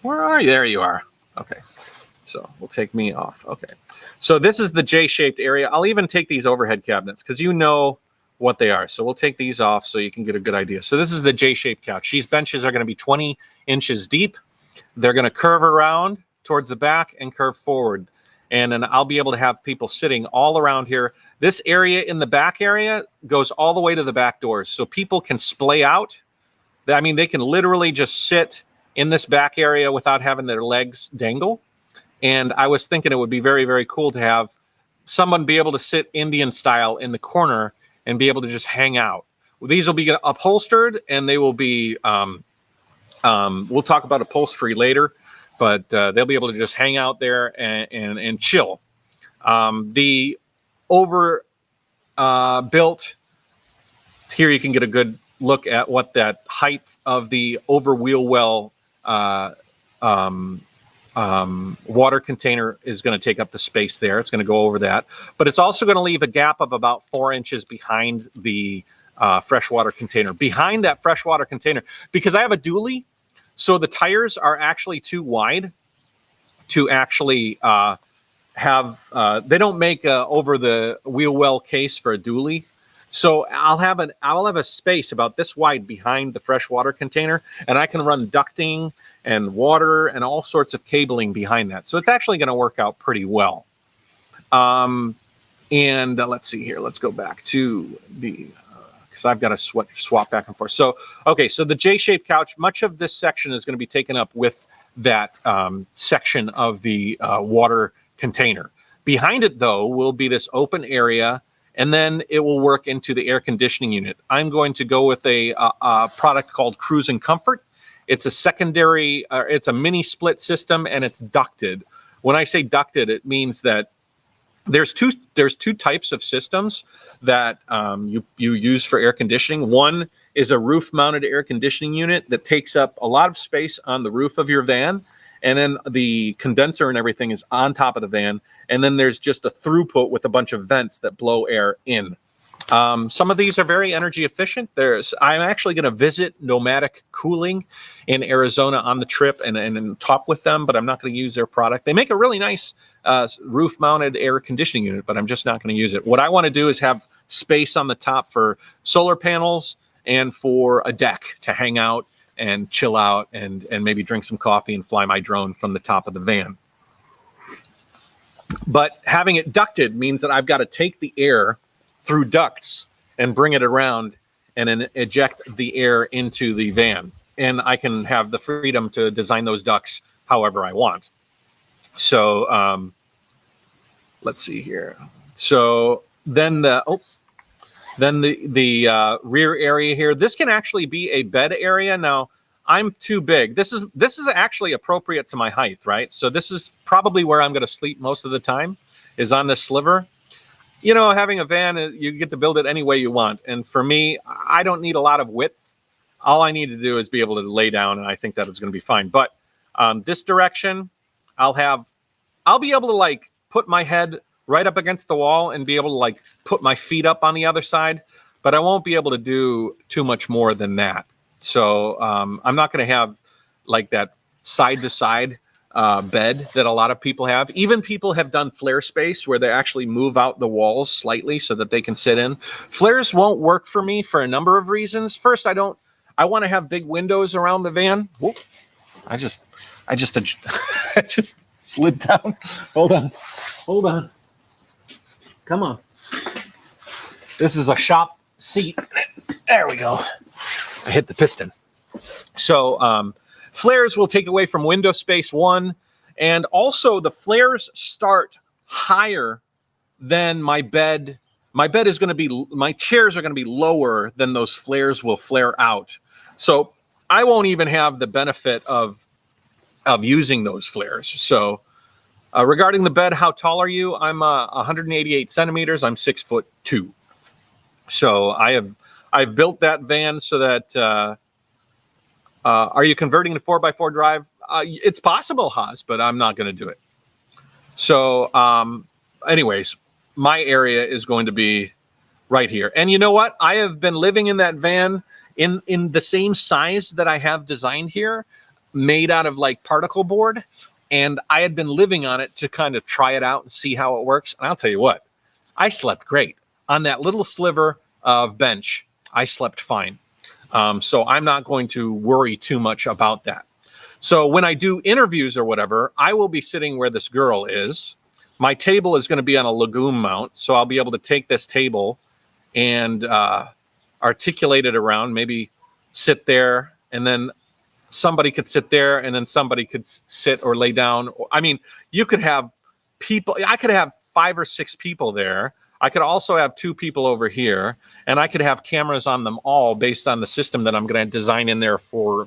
Where are you? There you are. Okay. So we'll take me off. Okay. So this is the J-shaped area. I'll even take these overhead cabinets because you know what they are. So we'll take these off so you can get a good idea. So this is the J-shaped couch. These benches are going to be 20 inches deep. They're going to curve around towards the back and curve forward. And then I'll be able to have people sitting all around here. This area in the back area goes all the way to the back doors. So people can splay out. I mean, they can literally just sit in this back area without having their legs dangle. And I was thinking it would be very, very cool to have someone be able to sit Indian style in the corner and be able to just hang out. These will be upholstered, and they will be, we'll talk about upholstery later, but they'll be able to just hang out there and chill. The over built, here you can get a good look at what that height of the over wheel well water container is going to take up the space there. It's going to go over that, but it's also going to leave a gap of about 4 inches behind the freshwater container, behind that freshwater container, because I have a dually. So the tires are actually too wide to actually have, they don't make a over the wheel well case for a dually. So I'll have a space about this wide behind the freshwater container, and I can run ducting and water and all sorts of cabling behind that. So it's actually going to work out pretty well. And let's see here. Let's go back to the, because I've got to swap back and forth. So, okay, so the J-shaped couch, much of this section is going to be taken up with that section of the water container. Behind it, though, will be this open area, and then it will work into the air conditioning unit. I'm going to go with a product called Cruise and Comfort. It's a secondary, it's a mini split system, and it's ducted. When I say ducted, it means that there's two types of systems that you use for air conditioning. One is a roof-mounted air conditioning unit that takes up a lot of space on the roof of your van, and then the condenser and everything is on top of the van, and then there's just a throughput with a bunch of vents that blow air in. Some of these are very energy efficient. I'm actually going to visit Nomadic Cooling in Arizona on the trip and talk with them, but I'm not going to use their product. They make a really nice roof-mounted air conditioning unit, but I'm just not going to use it. What I want to do is have space on the top for solar panels and for a deck to hang out and chill out and maybe drink some coffee and fly my drone from the top of the van. But having it ducted means that I've got to take the air through ducts and bring it around and then eject the air into the van. And I can have the freedom to design those ducts however I want. So let's see here. So then the rear area here, this can actually be a bed area. Now I'm too big. This is actually appropriate to my height, right? So this is probably where I'm going to sleep most of the time, is on this sliver. You know, having a van, you get to build it any way you want. And for me, I don't need a lot of width. All I need to do is be able to lay down, and I think that is going to be fine. But this direction, I'll be able to like put my head right up against the wall and be able to like put my feet up on the other side, but I won't be able to do too much more than that. So I'm not going to have like that side to side bed that a lot of people have. Even people have done flare space where they actually move out the walls slightly so that they can sit in. Flares won't work for me for a number of reasons. First, I want to have big windows around the van. Whoop. I just slid down. Hold on. Come on. This is a shop seat. There we go. I hit the piston. So flares will take away from window space, one, and also the flares start higher than my bed. My chairs are going to be lower than those flares will flare out. So I won't even have the benefit of using those flares. So regarding the bed, how tall are you? I'm 188 centimeters. I'm 6'2". So I've built that van so that, are you converting to 4x4 drive? It's possible, Haas, but I'm not going to do it. So anyways, my area is going to be right here. And you know what? I have been living in that van in the same size that I have designed here, made out of like particle board. And I had been living on it to kind of try it out and see how it works. And I'll tell you what, I slept great on that little sliver of bench. I slept fine. So I'm not going to worry too much about that. So when I do interviews or whatever, I will be sitting where this girl is. My table is going to be on a legume mount. So I'll be able to take this table and articulate it around, maybe sit there and then somebody could sit there, and then somebody could sit or lay down. I mean, you could have people. I could have 5 or 6 people there. I could also have 2 people over here, and I could have cameras on them all based on the system that I'm going to design in there for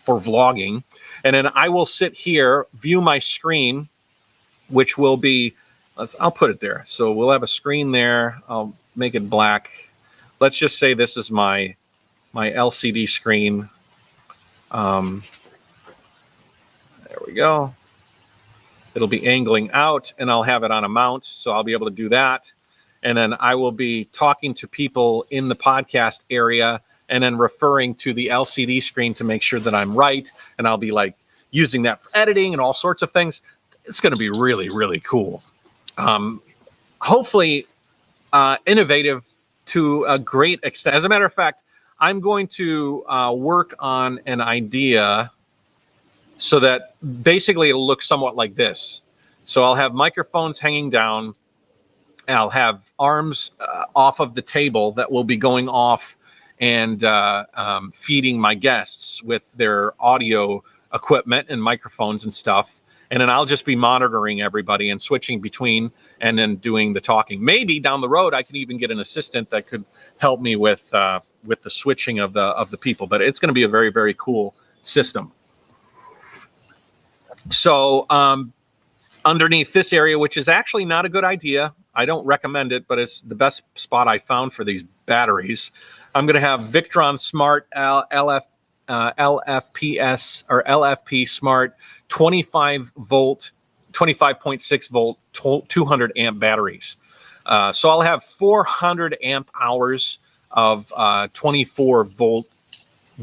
vlogging. And then I will sit here, view my screen, which will be, I'll put it there. So we'll have a screen there. I'll make it black. Let's just say this is my LCD screen. There we go. It'll be angling out, and I'll have it on a mount, so I'll be able to do that. And then I will be talking to people in the podcast area and then referring to the LCD screen to make sure that I'm right. And I'll be like using that for editing and all sorts of things. It's going to be really, really cool. Hopefully innovative to a great extent. As a matter of fact, I'm going to work on an idea so that basically it'll look somewhat like this. So I'll have microphones hanging down. I'll have arms off of the table that will be going off and feeding my guests with their audio equipment and microphones and stuff. And then I'll just be monitoring everybody and switching between and then doing the talking. Maybe down the road, I can even get an assistant that could help me with the switching of the people. But it's going to be a very, very cool system. So underneath this area, which is actually not a good idea, I don't recommend it, but it's the best spot I found for these batteries. I'm going to have Victron Smart LFPS or LFP Smart 25 volt, 25.6 volt, 200 amp batteries. So I'll have 400 amp hours of 24 volt,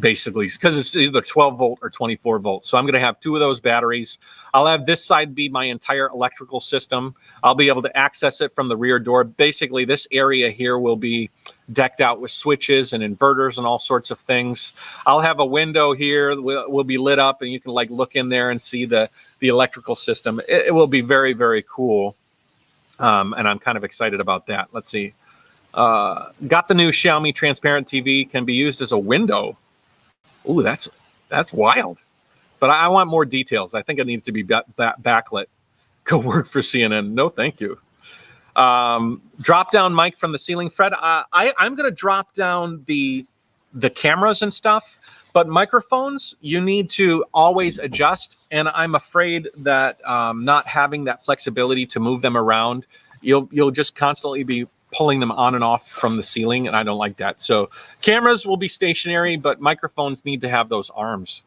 basically, because it's either 12 volt or 24 volt. So I'm going to have 2 of those batteries. I'll have this side be my entire electrical system. I'll be able to access it from the rear door. Basically, this area here will be decked out with switches and inverters and all sorts of things. I'll have a window here will be lit up, and you can like look in there and see the electrical system. It will be very, very cool. And I'm kind of excited about that. Let's see. Got the new Xiaomi transparent TV, can be used as a window. Ooh, that's wild. But I want more details. I think it needs to be backlit. Go work for CNN. No, thank you. Drop down mic from the ceiling. Fred, I'm going to drop down the cameras and stuff, but microphones, you need to always adjust. And I'm afraid that not having that flexibility to move them around, you'll just constantly be pulling them on and off from the ceiling, and I don't like that. So cameras will be stationary, but microphones need to have those arms.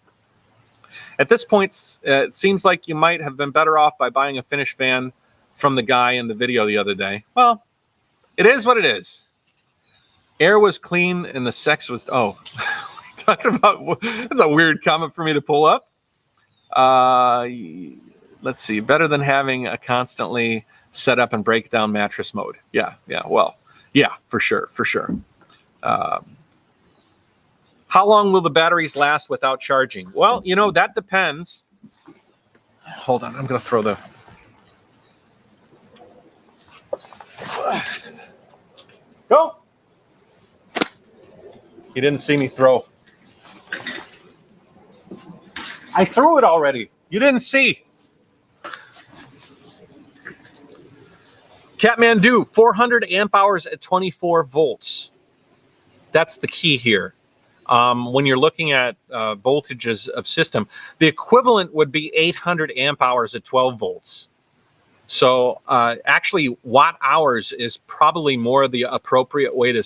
At this point, it seems like you might have been better off by buying a finished fan from the guy in the video the other day. Well, it is what it is. Air was clean and the sex was... Oh, talking about... That's a weird comment for me to pull up. Let's see. Better than having a constantly set up and break down mattress mode. Yeah. Well, yeah, for sure. How long will the batteries last without charging? Well, that depends. Hold on, I'm going to throw the... Go! You didn't see me throw. I threw it already. You didn't see. Catmandu, 400 amp hours at 24 volts. That's the key here. When you're looking at voltages of system, the equivalent would be 800 amp hours at 12 volts. So actually, watt hours is probably more the appropriate way to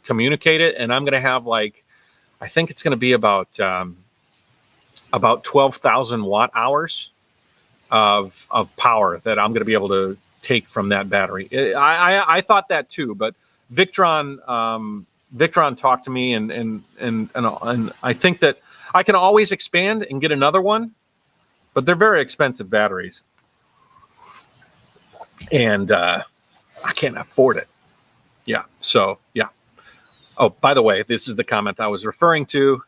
communicate it. And I'm going to have I think it's going to be about 12,000 watt hours of power that I'm going to be able to take from that battery. I thought that too, but Victron talked to me, and I think that I can always expand and get another one, but they're very expensive batteries, and I can't afford it. Yeah. So yeah. Oh, by the way, this is the comment I was referring to,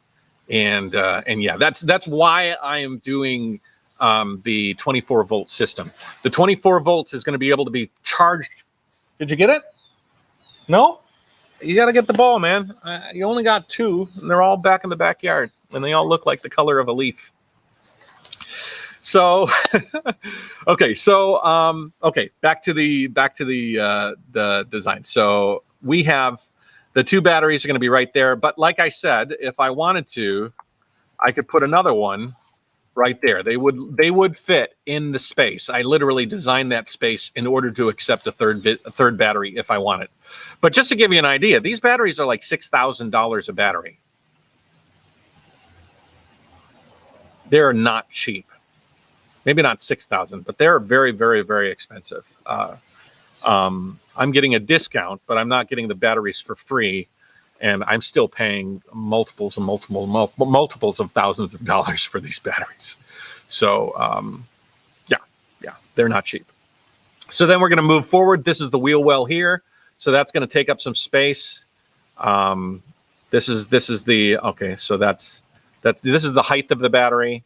and yeah, that's why I am doing the 24 volt system. The 24 volts is going to be able to be charged. Did you get it? No? You got to get the ball, man. You only got 2, and they're all back in the backyard. and they all look like the color of a leaf. So, okay, so back to the design. So we have the 2 batteries are going to be right there, but like I said, if I wanted to, I could put another one right there. They would fit in the space. I literally designed that space in order to accept a third battery if I wanted. But just to give you an idea, these batteries are like $6,000 a battery. They're not cheap. Maybe not 6,000, but they're very, very, very expensive. I'm getting a discount, but I'm not getting the batteries for free, and I'm still paying multiples of thousands of dollars for these batteries. So, yeah, they're not cheap. So then we're going to move forward. This is the wheel well here, so that's going to take up some space. This is the okay. So this is the height of the battery.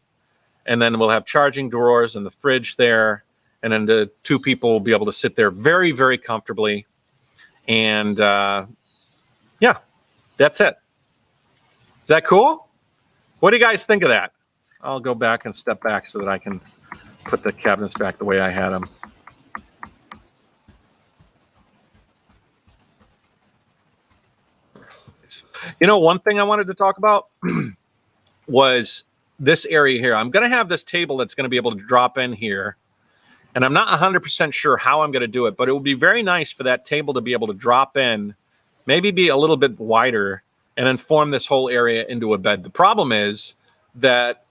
And then we'll have charging drawers and the fridge there. And then the 2 people will be able to sit there very, very comfortably. And yeah, that's it. Is that cool? What do you guys think of that? I'll go back and step back so that I can put the cabinets back the way I had them. You know, one thing I wanted to talk about was this area here. I'm going to have this table that's going to be able to drop in here. And I'm not 100% sure how I'm going to do it, but it would be very nice for that table to be able to drop in, maybe be a little bit wider, and then form this whole area into a bed. The problem is that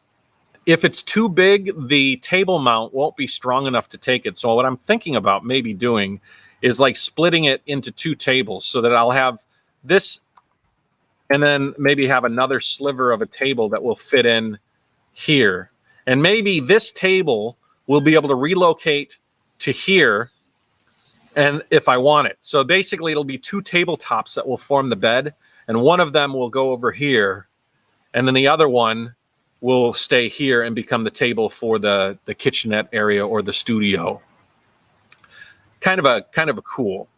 if it's too big, the table mount won't be strong enough to take it. So what I'm thinking about maybe doing is like splitting it into 2 tables so that I'll have this and then maybe have another sliver of a table that will fit in here. And maybe this table will be able to relocate to here, and if I want it. So basically it'll be 2 tabletops that will form the bed, and one of them will go over here, and then the other one will stay here and become the table for the kitchenette area or the studio. Kind of a cool.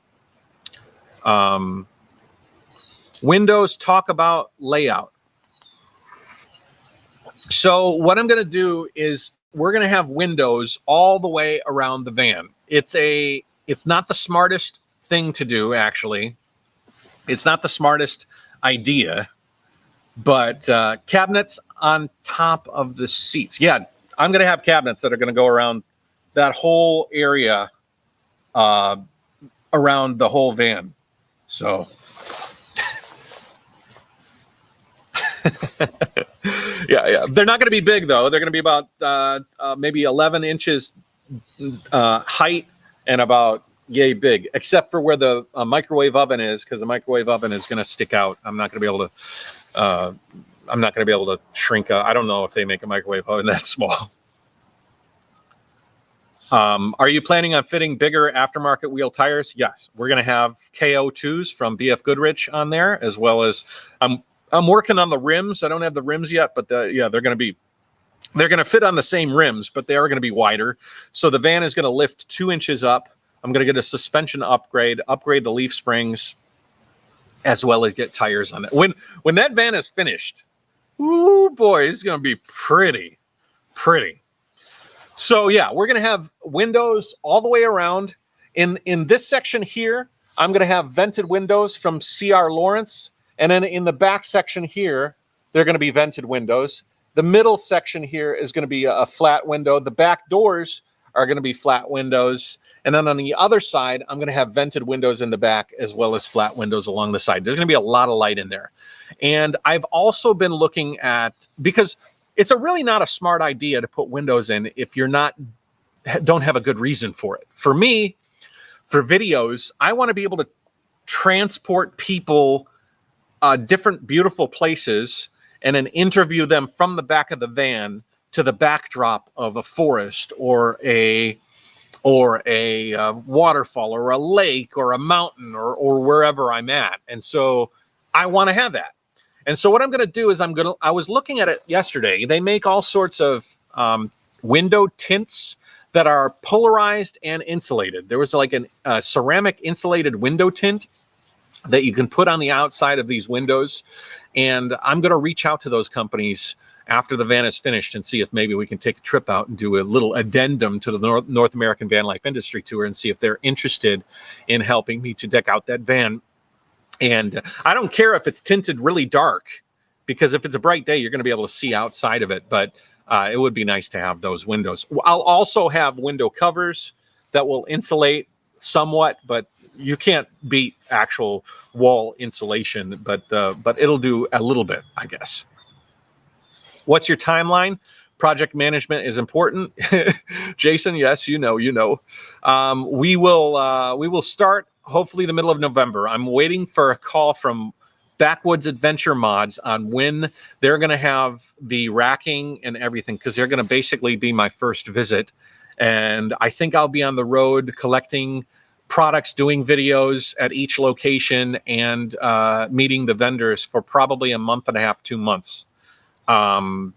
Windows, talk about layout. So what I'm going to do is we're going to have windows all the way around the van. It's not the smartest thing to do, actually. It's not the smartest idea, but cabinets on top of the seats. Yeah, I'm going to have cabinets that are going to go around that whole area, around the whole van. So yeah, they're not going to be big though. They're going to be about maybe 11 inches height and about yay big, except for where the microwave oven is, because the microwave oven is going to stick out. I'm not going to be able to. I'm not going to be able to shrink. I don't know if they make a microwave oven that small. Are you planning on fitting bigger aftermarket wheel tires? Yes, we're going to have KO2s from BF Goodrich on there, as well as I'm working on the rims. I don't have the rims yet, but yeah, they're going to fit on the same rims, but they are going to be wider. So the van is going to lift 2 inches up. I'm going to get a suspension upgrade the leaf springs, as well as get tires on it. When that van is finished, ooh boy, it's going to be pretty. So yeah, we're going to have windows all the way around. In this section here, I'm going to have vented windows from C.R. Lawrence. And then in the back section here, they're going to be vented windows. The middle section here is going to be a flat window. The back doors are going to be flat windows. And then on the other side, I'm going to have vented windows in the back as well as flat windows along the side. There's going to be a lot of light in there. And I've also been looking at, because it's really not a smart idea to put windows in if you're don't have a good reason for it. For me, for videos, I want to be able to transport people different beautiful places and then interview them from the back of the van to the backdrop of a forest or a waterfall or a lake or a mountain or wherever I'm at. And so I want to have that. And so what I'm going to do is I was looking at it yesterday. They make all sorts of window tints that are polarized and insulated. There was like a ceramic insulated window tint. that you can put on the outside of these windows. And I'm going to reach out to those companies after the van is finished and see if maybe we can take a trip out and do a little addendum to the North American van life industry tour and see if they're interested in helping me to deck out that van. And I don't care if it's tinted really dark, because if it's a bright day, you're going to be able to see outside of it. But it would be nice to have those windows. I'll also have window covers that will insulate somewhat, but you can't beat actual wall insulation, but it'll do a little bit, I guess. What's your timeline? Project management is important. Jason, yes, you know. We will start hopefully the middle of November. I'm waiting for a call from Backwoods Adventure Mods on when they're going to have the racking and everything, because they're going to basically be my first visit. And I think I'll be on the road collecting products, doing videos at each location, and meeting the vendors for probably a month and a half, 2 months.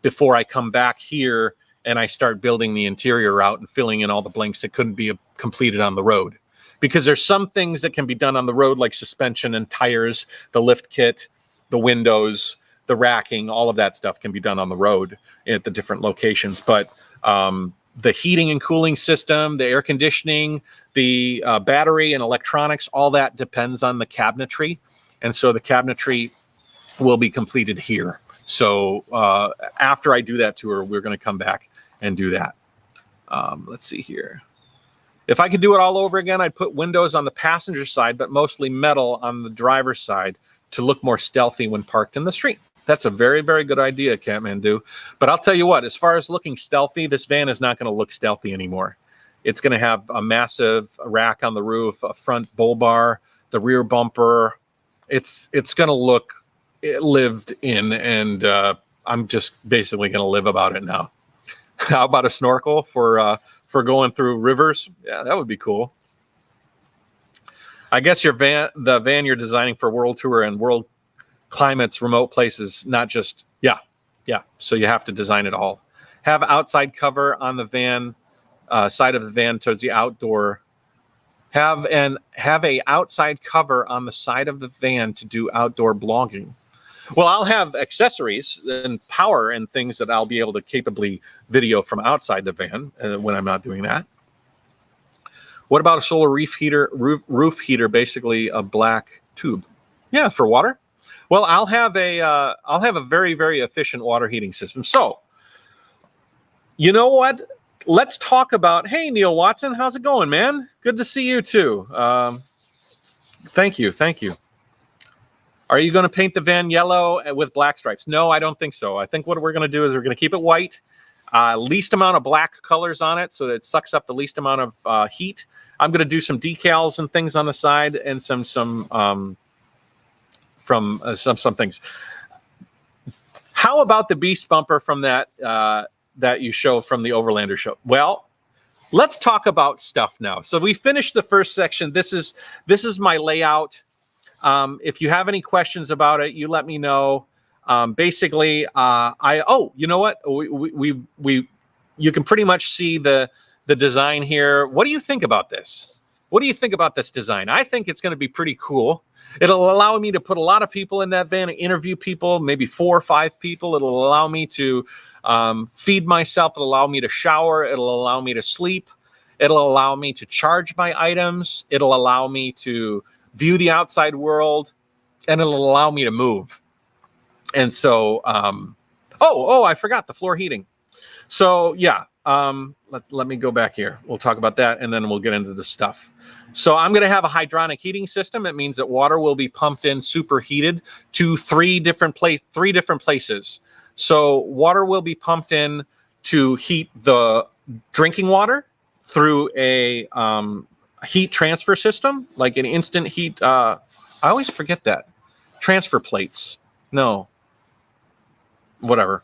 Before I come back here and I start building the interior out and filling in all the blanks that couldn't be completed on the road. Because there's some things that can be done on the road, like suspension and tires, the lift kit, the windows, the racking, all of that stuff can be done on the road at the different locations. But the heating and cooling system, the air conditioning, the battery and electronics, all that depends on the cabinetry. And so the cabinetry will be completed here. So after I do that tour, we're going to come back and do that. Let's see here. If I could do it all over again, I'd put windows on the passenger side, but mostly metal on the driver's side to look more stealthy when parked in the street. That's a very, very good idea, Kathmandu. But I'll tell you what, as far as looking stealthy, this van is not going to look stealthy anymore. It's going to have a massive rack on the roof, a front bull bar, the rear bumper. It's going to look lived in, and I'm just basically going to live about it now. How about a snorkel for going through rivers? Yeah, that would be cool. I guess the van you're designing for world tour and world climates, remote places, not just, yeah. So you have to design it all. Have outside cover on the van, side of the van towards the outdoor. Have a outside cover on the side of the van to do outdoor blogging. Well, I'll have accessories and power and things that I'll be able to capably video from outside the van when I'm not doing that. What about a solar roof heater, basically a black tube? Yeah, for water. Well, I'll have a very, very efficient water heating system. So, you know what? Let's talk about, hey, Neil Watson, how's it going, man? Good to see you too. Thank you. Are you going to paint the van yellow with black stripes? No, I don't think so. I think what we're going to do is we're going to keep it white, least amount of black colors on it so that it sucks up the least amount of heat. I'm going to do some decals and things on the side and some things. How about the beast bumper from that you show from the Overlander show? Well, let's talk about stuff now. So we finished the first section. This is my layout. If you have any questions about it, you let me know. Basically, you know what? You can pretty much see the design here. What do you think about this? What do you think about this design? I think it's going to be pretty cool. It'll allow me to put a lot of people in that van, interview people, maybe 4 or 5 people. It'll allow me to feed myself. It'll allow me to shower. It'll allow me to sleep. It'll allow me to charge my items. It'll allow me to view the outside world, and it'll allow me to move. And so, I forgot the floor heating. So yeah, let me go back here. We'll talk about that, and then we'll get into the stuff. So I'm going to have a hydronic heating system. It means that water will be pumped in superheated to 3 different places. So water will be pumped in to heat the drinking water through a heat transfer system, like an instant heat. I always forget that. Transfer plates. No. Whatever.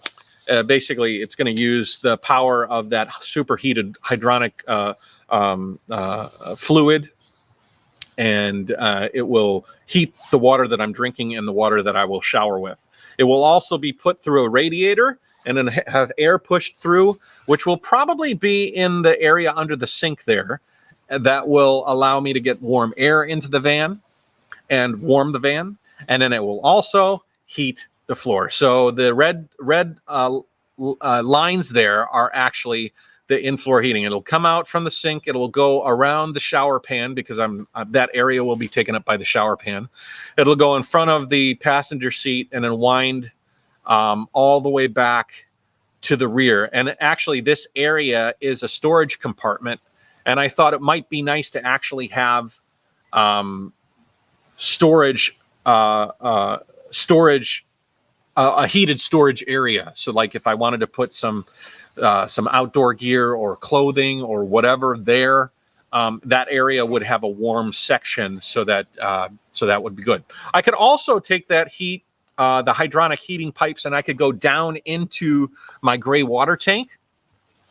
Basically, it's going to use the power of that superheated hydronic fluid, and it will heat the water that I'm drinking and the water that I will shower with. It will also be put through a radiator and then have air pushed through, which will probably be in the area under the sink there. That will allow me to get warm air into the van. and warm the van, and then it will also heat the floor. So the red lines there are actually the in-floor heating. It'll come out from the sink. It'll go around the shower pan because that area will be taken up by the shower pan. It'll go in front of the passenger seat and then wind all the way back to the rear. And actually, this area is a storage compartment. And I thought it might be nice to actually have storage, a heated storage area. So like if I wanted to put some outdoor gear or clothing or whatever there, that area would have a warm section, so that would be good. I could also take that heat, the hydronic heating pipes, and I could go down into my gray water tank,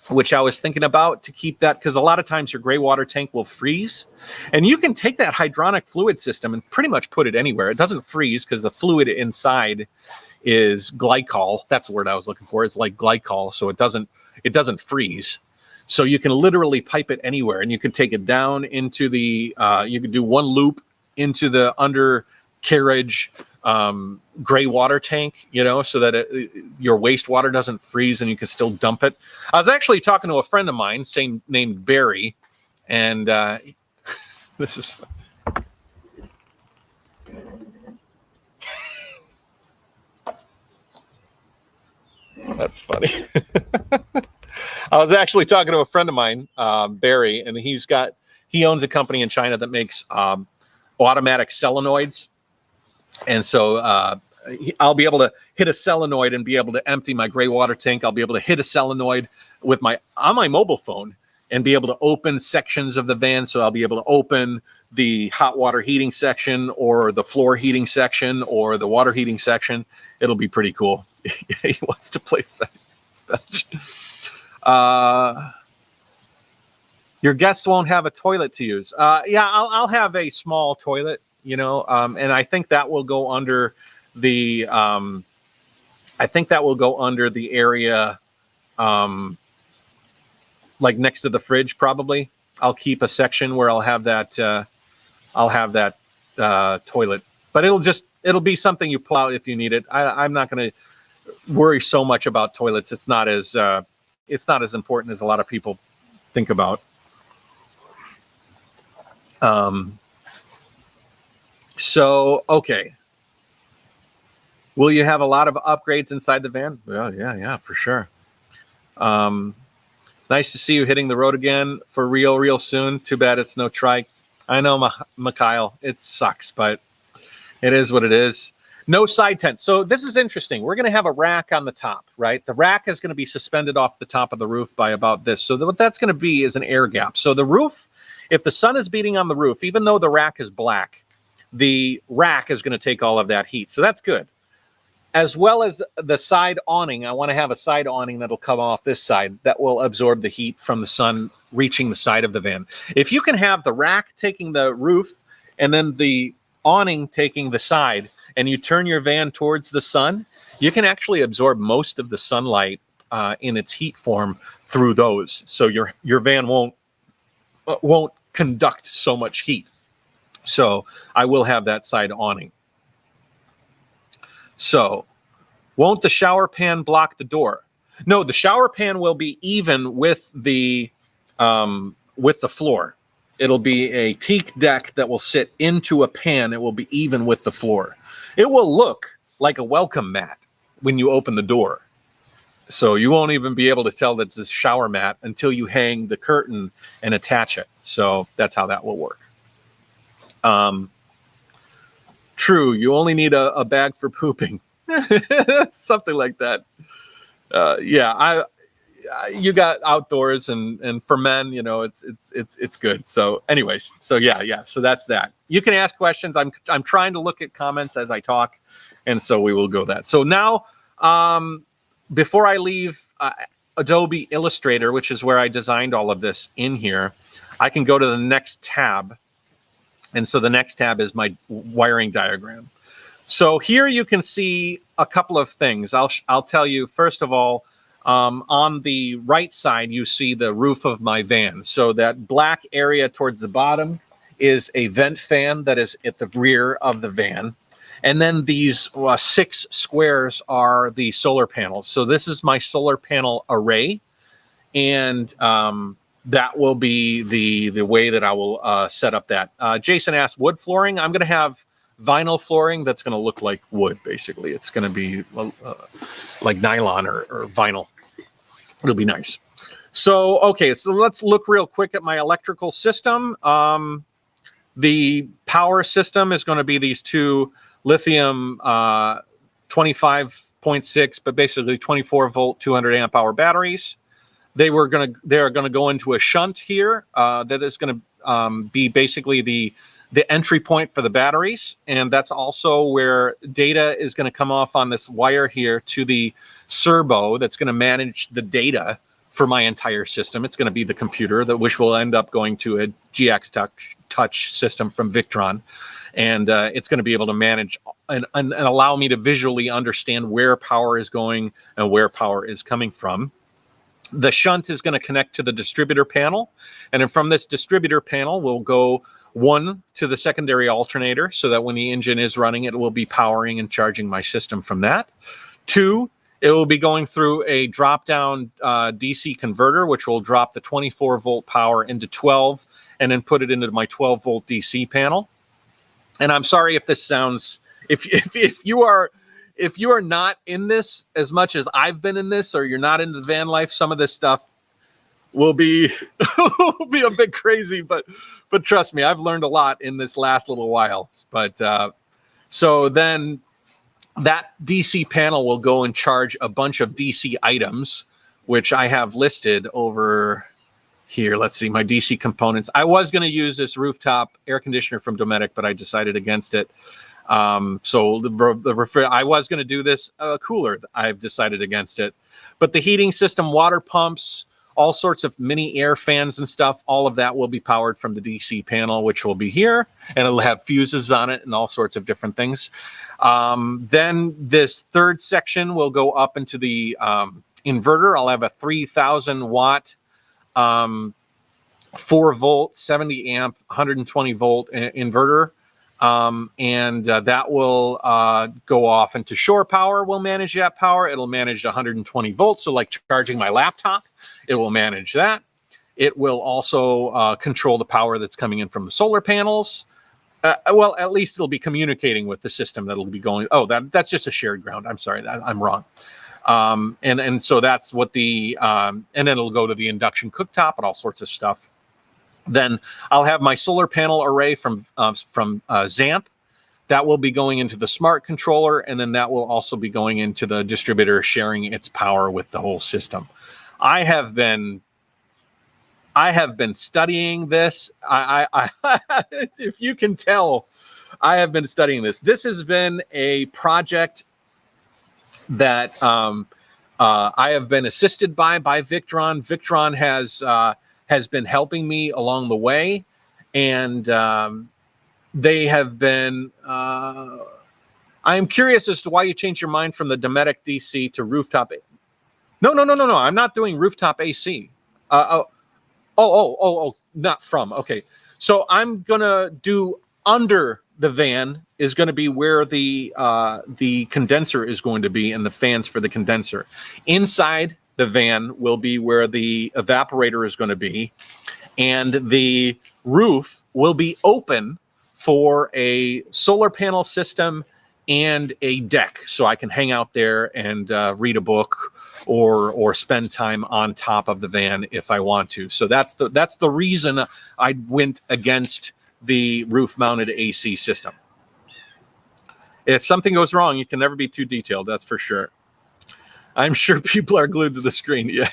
which I was thinking about to keep that, because a lot of times your gray water tank will freeze, and you can take that hydronic fluid system and pretty much put it anywhere. It doesn't freeze because the fluid inside is glycol. That's the word I was looking for. It's like glycol, so it doesn't freeze. So you can literally pipe it anywhere, and you can take it down into the, you can do one loop into the undercarriage gray water tank, so that your wastewater doesn't freeze and you can still dump it. I was actually talking to a friend of mine, named Barry, and this is that's funny. I was actually talking to a friend of mine, Barry, and he owns a company in China that makes automatic solenoids. And so I'll be able to hit a solenoid and be able to empty my gray water tank. I'll be able to hit a solenoid on my mobile phone and be able to open sections of the van. So I'll be able to open the hot water heating section, or the floor heating section, or the water heating section. It'll be pretty cool. He wants to play fetch. Your guests won't have a toilet to use. Yeah, I'll have a small toilet, and I think that will go under the area, like next to the fridge. Probably I'll keep a section where I'll have that toilet, but it'll be something you pull out if you need it. I'm not going to worry so much about toilets. It's not as important as a lot of people think about. So, okay. Will you have a lot of upgrades inside the van? Well, yeah, for sure. Nice to see you hitting the road again for real soon. Too bad it's no trike. I know, Mikhail, it sucks, but it is what it is. No side tent. So this is interesting. We're going to have a rack on the top, right? The rack is going to be suspended off the top of the roof by about this. So what that's going to be is an air gap. So the roof, if the sun is beating on the roof, even though the rack is black, the rack is going to take all of that heat. So that's good. As well as the side awning. I want to have a side awning that'll come off this side that will absorb the heat from the sun reaching the side of the van. If you can have the rack taking the roof and then the awning taking the side, and you turn your van towards the sun, you can actually absorb most of the sunlight in its heat form through those. So your van won't conduct so much heat. So I will have that side awning. So won't the shower pan block the door? No, the shower pan will be even with the floor. It'll be a teak deck that will sit into a pan. It will be even with the floor. It will look like a welcome mat when you open the door. So you won't even be able to tell that's this shower mat until you hang the curtain and attach it. So that's how that will work. True, you only need a bag for pooping. Something like that. Yeah, you got outdoors, and for men, it's good. So anyways, so yeah. So that's that. You can ask questions. I'm trying to look at comments as I talk, and so we will go that. So now, before I leave Adobe Illustrator, which is where I designed all of this in here, I can go to the next tab. And so the next tab is my wiring diagram. So here you can see a couple of things. I'll tell you, first of all, on the right side, you see the roof of my van. So that black area towards the bottom is a vent fan that is at the rear of the van. And then these 6 squares are the solar panels. So this is my solar panel array. And that will be the way that I will set up that. Jason asked, wood flooring. I'm going to have vinyl flooring that's going to look like wood, basically. It's going to be like nylon or vinyl. It'll be nice. So, okay, so let's look real quick at my electrical system. The power system is going to be these 2 lithium 25.6, but basically 24 volt, 200 amp hour batteries. They are going to go into a shunt here that is going to be basically the entry point for the batteries, and that's also where data is going to come off on this wire here to the servo that's going to manage the data for my entire system. It's going to be the computer, which will end up going to a GX touch system from Victron, and it's going to be able to manage and allow me to visually understand where power is going and where power is coming from. The shunt is going to connect to the distributor panel, and then from this distributor panel, we'll go 1 to the secondary alternator so that when the engine is running, it will be powering and charging my system from that. 2, it will be going through a drop-down DC converter, which will drop the 24-volt power into 12 and then put it into my 12-volt DC panel. And I'm sorry if this sounds, if you are not in this as much as I've been in this, or you're not into van life, some of this stuff will be will be a bit crazy, but trust me, I've learned a lot in this last little while. But so then that DC panel will go and charge a bunch of DC items, which I have listed over here. Let's see, my DC components. I was going to use this rooftop air conditioner from Dometic, but I decided against it. So I was going to do this cooler. I've decided against it. But the heating system, water pumps, all sorts of mini air fans and stuff, all of that will be powered from the DC panel, which will be here, and it'll have fuses on it and all sorts of different things. Then this third section will go up into the inverter. I'll have a 3,000 watt 4 volt 70 amp 120 volt inverter, and that will go off into shore power. Will manage that power. It'll manage 120 volts, so like charging my laptop, it will manage that. It will also control the power that's coming in from the solar panels. Well, at least it'll be communicating with the system that'll be going. Oh, that's just a shared ground. I'm sorry, I'm wrong. And so that's what the and then it'll go to the induction cooktop and all sorts of stuff. Then I'll have my solar panel array from Zamp. That will be going into the smart controller, and then that will also be going into the distributor, sharing its power with the whole system. I have been studying this. I if you can tell, I have been studying this. This has been a project that I have been assisted by Victron. Victron has been helping me along the way, and they have been. I am curious as to why you changed your mind from the Dometic DC to rooftop. No. I'm not doing rooftop AC. Not from. Okay, so I'm gonna do under the van is going to be where the condenser is going to be and the fans for the condenser. Inside the van will be where the evaporator is going to be, and the roof will be open for a solar panel system and a deck, so I can hang out there and read a book or spend time on top of the van if I want to. So that's the reason I went against the roof-mounted AC system. If something goes wrong, you can never be too detailed, that's for sure. I'm sure people are glued to the screen. Yeah.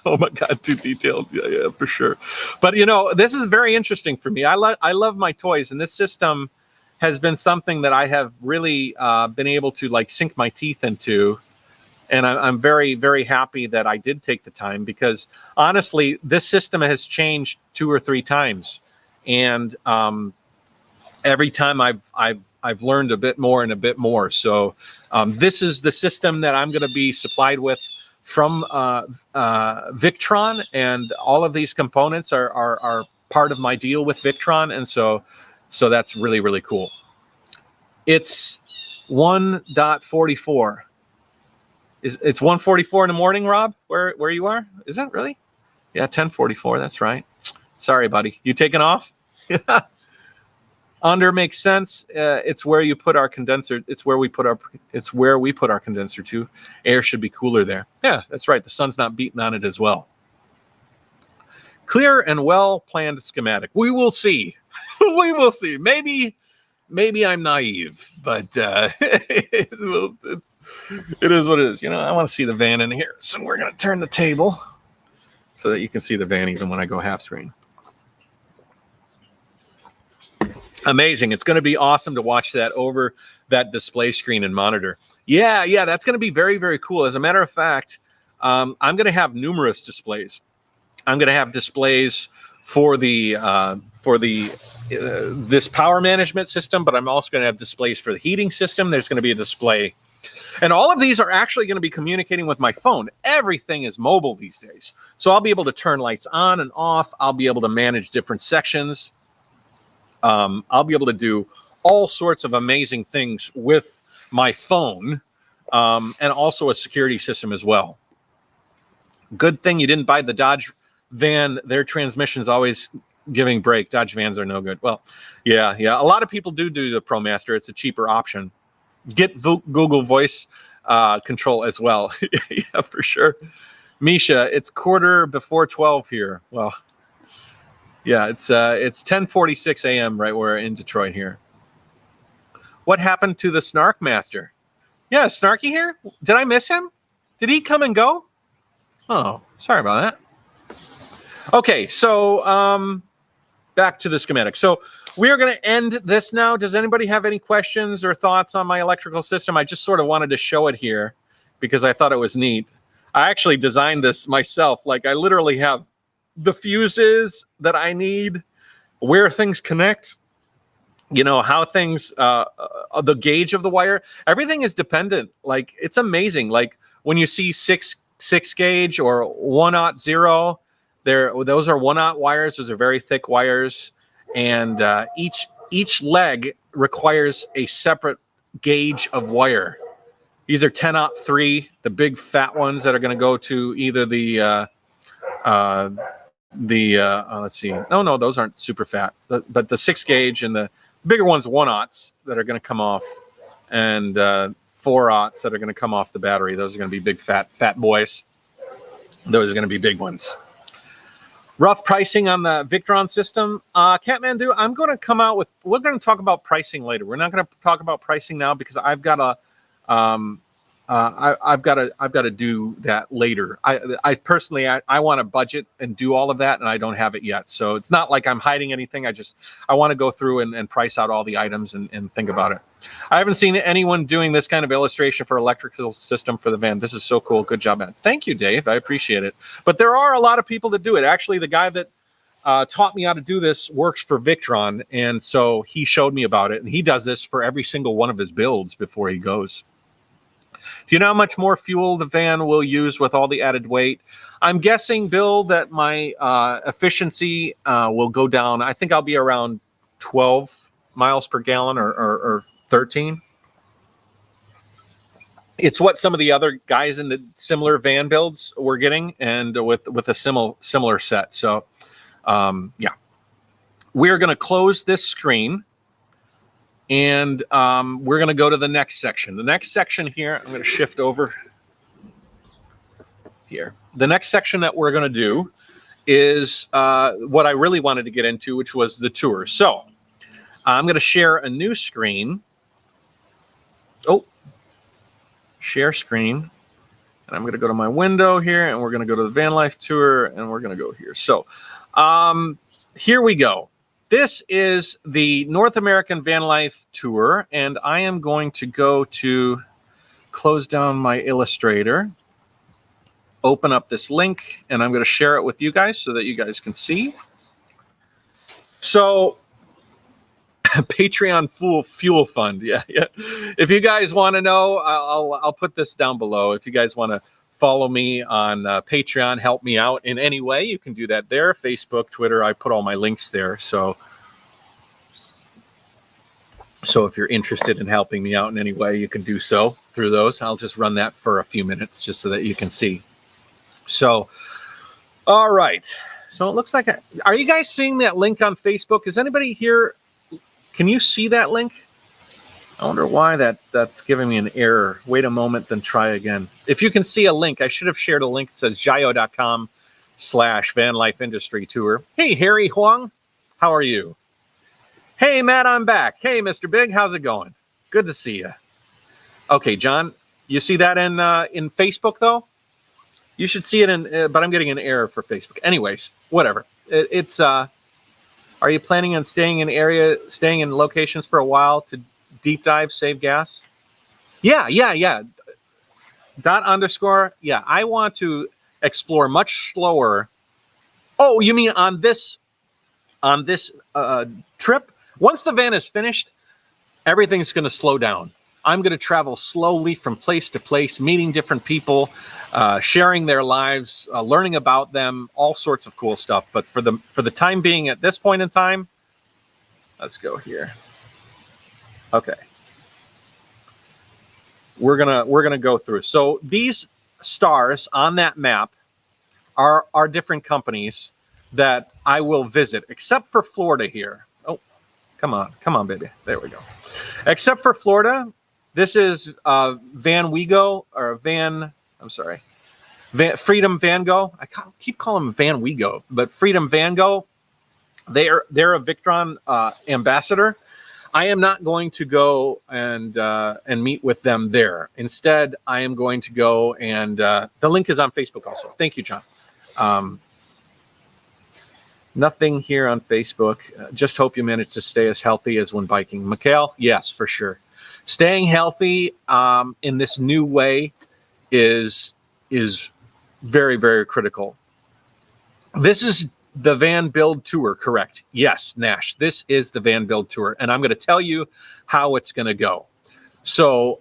Oh my God, too detailed. Yeah, for sure. But you know, this is very interesting for me. I love my toys, and this system has been something that I have really been able to like sink my teeth into. And I'm very, very happy that I did take the time, because honestly, this system has changed 2 or 3 times. And every time I've learned a bit more and a bit more. So this is the system that I'm going to be supplied with from Victron, and all of these components are part of my deal with Victron, and so that's really, really cool. It's 1:44. It's 1:44 in the morning, Rob, where you are? Is that really? Yeah, 10:44. That's right. Sorry, buddy. You taking off? Under makes sense. It's where you put our condenser. It's where we put our condenser to. Air should be cooler there. Yeah, that's right. The sun's not beating on it as well. Clear and well-planned schematic. We will see. We will see. Maybe I'm naive, but it is what it is. You know, I want to see the van in here, so we're going to turn the table so that you can see the van even when I go half screen. Amazing. It's going to be awesome to watch that over that display screen and monitor. Yeah, that's going to be very, very cool. As a matter of fact, I'm going to have numerous displays. I'm going to have displays for the this power management system, but I'm also going to have displays for the heating system. There's going to be a display. And all of these are actually going to be communicating with my phone. Everything is mobile these days. So I'll be able to turn lights on and off. I'll be able to manage different sections. I'll be able to do all sorts of amazing things with my phone, and also a security system as well. Good thing you didn't buy the Dodge van. Their transmission's always giving brake. Dodge vans are no good. Well, yeah. A lot of people do the ProMaster. It's a cheaper option. Get Google Voice control as well. Yeah, for sure. Misha, it's 12:15 here. Well, yeah, it's 10:46 a.m. right where in Detroit here. What happened to the Snark Master? Yeah, Snarky here? Did I miss him? Did he come and go? Oh, sorry about that. Okay, so back to the schematic. So we are going to end this now. Does anybody have any questions or thoughts on my electrical system? I just sort of wanted to show it here because I thought it was neat. I actually designed this myself. Like, I literally have the fuses that I need, where things connect, you know, how things, the gauge of the wire, everything is dependent. Like, it's amazing. Like, when you see six gauge or 1/0, those are 1/0 wires. Those are very thick wires. And each leg requires a separate gauge of wire. These are 10/3, the big fat ones that are going to go to either let's see. No, those aren't super fat. But the 6 gauge and the bigger ones, 1/0s that are going to come off, and 4/0s that are going to come off the battery. Those are going to be big fat boys. Those are going to be big ones. Rough pricing on the Victron system. Catmandu, I'm going to come out with, we're going to talk about pricing later. We're not going to talk about pricing now because I've got to I've got to do that later. I personally want to budget and do all of that, and I don't have it yet. So it's not like I'm hiding anything. I want to go through and price out all the items and think about it. I haven't seen anyone doing this kind of illustration for electrical system for the van. This is so cool. Good job, man. Thank you, Dave. I appreciate it. But there are a lot of people that do it. Actually, the guy that taught me how to do this works for Victron, and so he showed me about it, and he does this for every single one of his builds before he goes. Do you know how much more fuel the van will use with all the added weight? I'm guessing, Bill, that my efficiency will go down. I think I'll be around 12 miles per gallon or 13. It's what some of the other guys in the similar van builds were getting, and with a similar set. So, yeah. We're going to close this screen. And we're going to go to the next section. The next section here, I'm going to shift over here. The next section that we're going to do is what I really wanted to get into, which was the tour. So I'm going to share a new screen. Oh, share screen. And I'm going to go to my window here, and we're going to go to the Vanlife tour, and we're going to go here. So here we go. This is the North American Vanlife Tour, and I am going to go to close down my Illustrator, open up this link, and I'm going to share it with you guys so that you guys can see. So, Patreon Fuel Fund, yeah. If you guys want to know, I'll put this down below. If you guys want to follow me on Patreon, help me out in any way, you can do that there. Facebook, Twitter, I put all my links there. So if you're interested in helping me out in any way, you can do so through those. I'll just run that for a few minutes just so that you can see. So, all right. So it looks like, are you guys seeing that link on Facebook? Is anybody here? Can you see that link? I wonder why that's giving me an error. Wait a moment, then try again. If you can see a link, I should have shared a link that says jio.com/Vanlife Industry Tour. Hey, Harry Huang, how are you? Hey, Matt, I'm back. Hey, Mr. Big, how's it going? Good to see you. Okay, John, you see that in Facebook, though? You should see it in, but I'm getting an error for Facebook. Anyways, whatever. Are you planning on staying in locations for a while to deep dive, save gas? Yeah. _. Yeah, I want to explore much slower. Oh, you mean on this trip? Once the van is finished, everything's going to slow down. I'm going to travel slowly from place to place, meeting different people, sharing their lives, learning about them, all sorts of cool stuff. But for the time being, at this point in time, let's go here. Okay, we're gonna go through. So these stars on that map are different companies that I will visit, except for Florida here. Oh, come on, baby. There we go. Except for Florida. This is Freedom Van Gogh. I keep calling them Van Wego, but Freedom Van Gogh. They're a Victron ambassador. I am not going to go and meet with them there. Instead, I am going to go and the link is on Facebook also. Thank you, John. Nothing here on Facebook. Just hope you manage to stay as healthy as when biking. Mikhail, yes, for sure. Staying healthy in this new way is very, very critical. This is the van build tour, correct? Yes, Nash, this is the van build tour, and I'm going to tell you how it's going to go. So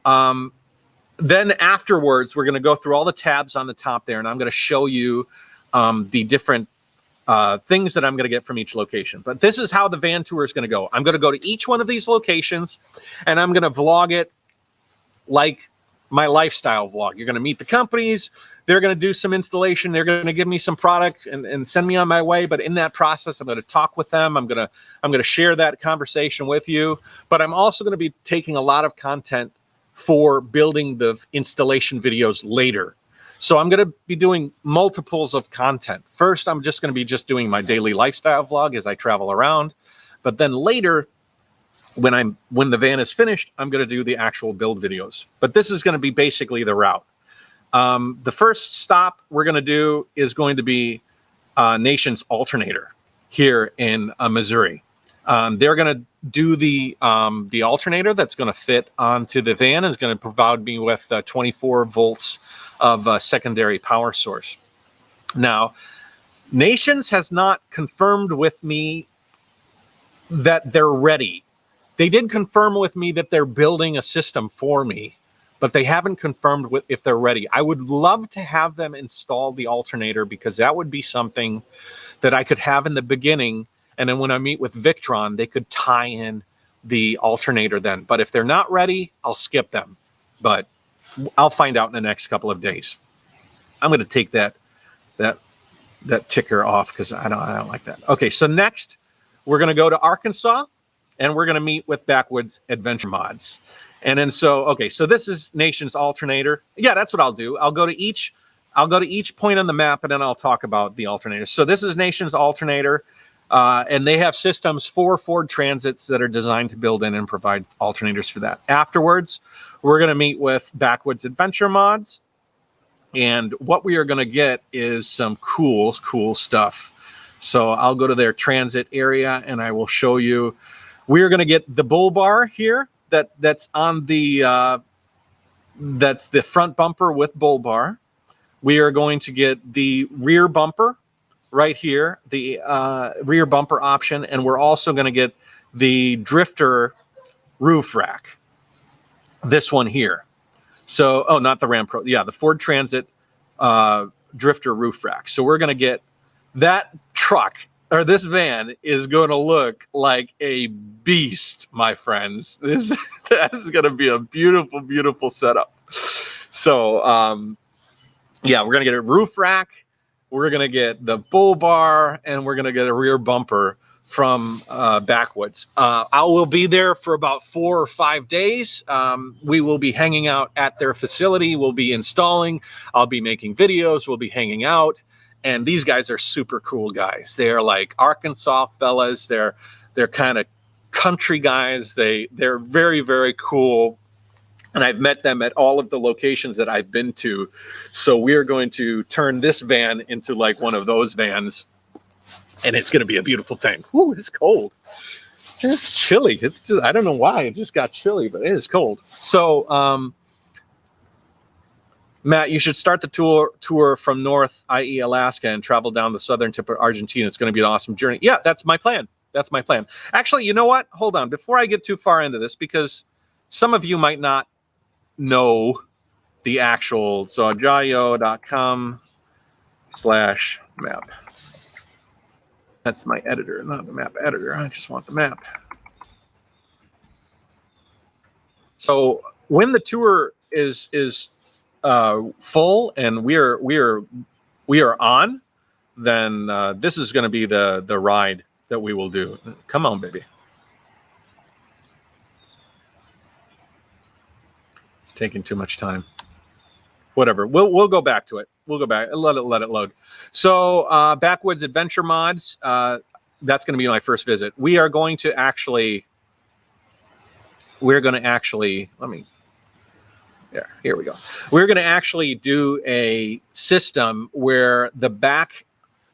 then afterwards, we're going to go through all the tabs on the top there, and I'm going to show you the different things that I'm going to get from each location. But this is how the van tour is going to go. I'm going to go to each one of these locations, and I'm going to vlog it like my lifestyle vlog. You're going to meet the companies. They're going to do some installation. They're going to give me some product and send me on my way. But in that process, I'm going to talk with them. I'm going to share that conversation with you. But I'm also going to be taking a lot of content for building the installation videos later. So I'm going to be doing multiples of content. First, I'm just going to be doing my daily lifestyle vlog as I travel around. But then later, when the van is finished, I'm going to do the actual build videos. But this is going to be basically the route. The first stop we're going to do is going to be Nation's Alternator here in Missouri. They're going to do the alternator that's going to fit onto the van. Is going to provide me with 24 volts of secondary power source. Now, Nations has not confirmed with me that they're ready. They did confirm with me that they're building a system for me, but they haven't confirmed if they're ready. I would love to have them install the alternator because that would be something that I could have in the beginning. And then when I meet with Victron, they could tie in the alternator then. But if they're not ready, I'll skip them. But I'll find out in the next couple of days. I'm going to take that ticker off because I don't like that. Okay, so next we're going to go to Arkansas and we're going to meet with Backwoods Adventure Mods. And then so this is Nation's Alternator. Yeah, that's what I'll do. I'll go to each point on the map and then I'll talk about the alternator. So this is Nation's Alternator. And they have systems for Ford Transits that are designed to build in and provide alternators for that. Afterwards, we're going to meet with Backwoods Adventure Mods. And what we are going to get is some cool stuff. So I'll go to their transit area and I will show you. We're going to get the bull bar here that's on the that's the front bumper with bull bar. We are going to get the rear bumper right here, the rear bumper option, and we're also going to get the drifter roof rack. This one here. So, not the Ram Pro. Yeah, the Ford Transit drifter roof rack. So we're going to get that truck, or this van is going to look like a beast, my friends. That is going to be a beautiful, beautiful setup. So, yeah, we're going to get a roof rack. We're going to get the bull bar, and we're going to get a rear bumper from Backwoods. I will be there for about 4 or 5 days. We will be hanging out at their facility. We'll be installing. I'll be making videos. We'll be hanging out. And these guys are super cool guys. They're like Arkansas fellas. They're kind of country guys. They're very, very cool. And I've met them at all of the locations that I've been to. So we are going to turn this van into like one of those vans. And it's going to be a beautiful thing. Ooh, it's cold. It's chilly. It's just, I don't know why. It just got chilly, but it is cold. So, Matt, you should start the tour from north, i.e. Alaska, and travel down the southern tip of Argentina. It's going to be an awesome journey. Yeah, that's my plan. That's my plan. Actually, you know what? Hold on. Before I get too far into this, because some of you might not know the actual, so jayo.com/map. That's my editor, not the map editor. I just want the map. So when the tour is full and we are on, then this is going to be the ride that we will do. Come on, baby. It's taking too much time. Whatever. We'll go back to it. We'll go back. Let it load. So Backwoods Adventure Mods. That's going to be my first visit. We're going to actually. Let me. Yeah, here we go. We're going to actually do a system where the back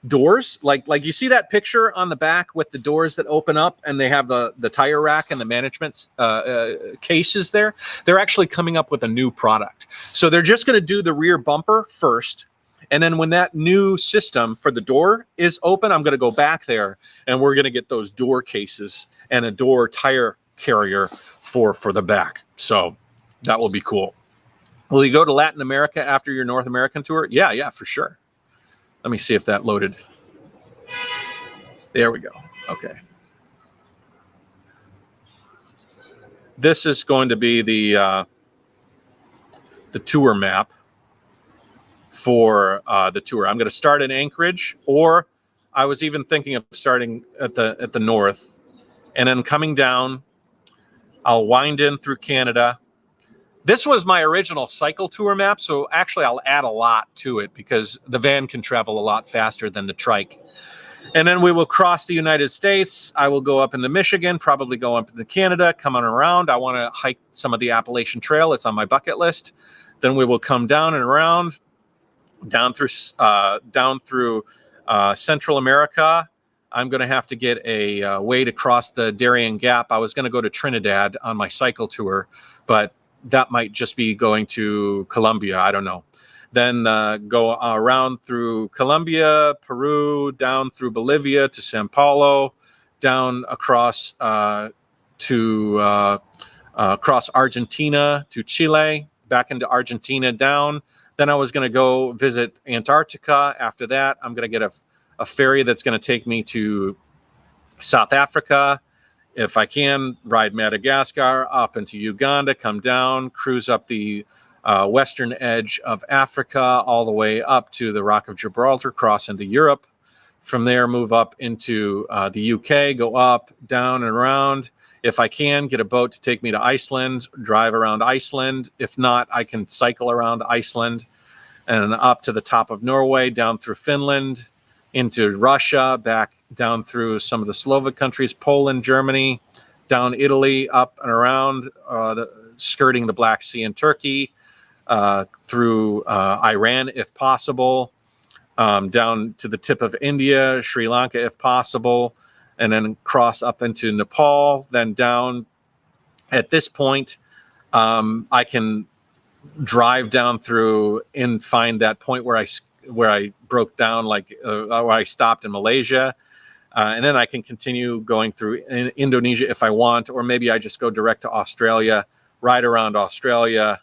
doors, like you see that picture on the back with the doors that open up and they have the tire rack and the management cases there. They're actually coming up with a new product. So they're just going to do the rear bumper first. And then when that new system for the door is open, I'm going to go back there and we're going to get those door cases and a door tire carrier for the back. So that will be cool. Will you go to Latin America after your North American tour? Yeah, for sure. Let me see if that loaded. There we go. Okay. This is going to be the tour map for the tour. I'm going to start in Anchorage, or I was even thinking of starting at the north and then coming down. I'll wind in through Canada. This was my original cycle tour map, so actually I'll add a lot to it because the van can travel a lot faster than the trike. And then we will cross the United States. I will go up into Michigan, probably go up into Canada, come on around. I want to hike some of the Appalachian Trail. It's on my bucket list. Then we will come down and around, down through Central America. I'm going to have to get a way to cross the Darien Gap. I was going to go to Trinidad on my cycle tour, but that might just be going to Colombia. I don't know. Then go around through Colombia, Peru, down through Bolivia to Sao Paulo, down across across Argentina to Chile, back into Argentina down. Then I was going to go visit Antarctica. After that, I'm going to get a ferry that's going to take me to South Africa. If I can, ride Madagascar up into Uganda, come down, cruise up the western edge of Africa, all the way up to the Rock of Gibraltar, cross into Europe. From there, move up into the UK, go up, down, and around. If I can, get a boat to take me to Iceland, drive around Iceland. If not, I can cycle around Iceland and up to the top of Norway, down through Finland, into Russia, back down through some of the Slovak countries, Poland, Germany, down Italy, up and around, skirting the Black Sea and Turkey, through Iran, if possible, down to the tip of India, Sri Lanka, if possible, and then cross up into Nepal, then down. At this point, I can drive down through and find that point where I broke down, like where I stopped in Malaysia. And then I can continue going through Indonesia if I want, or maybe I just go direct to Australia, ride around Australia,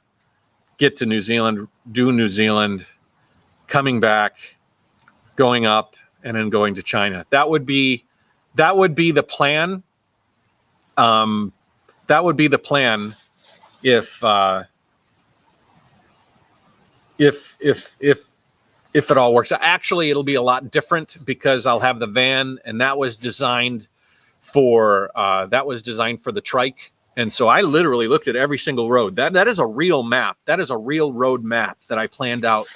get to New Zealand, do New Zealand, coming back, going up, and then going to China. That would be the plan. That would be the plan if it all works. Actually, it'll be a lot different because I'll have the van, and that was designed for the trike. And so I literally looked at every single road. That is a real map. That is a real road map that I planned out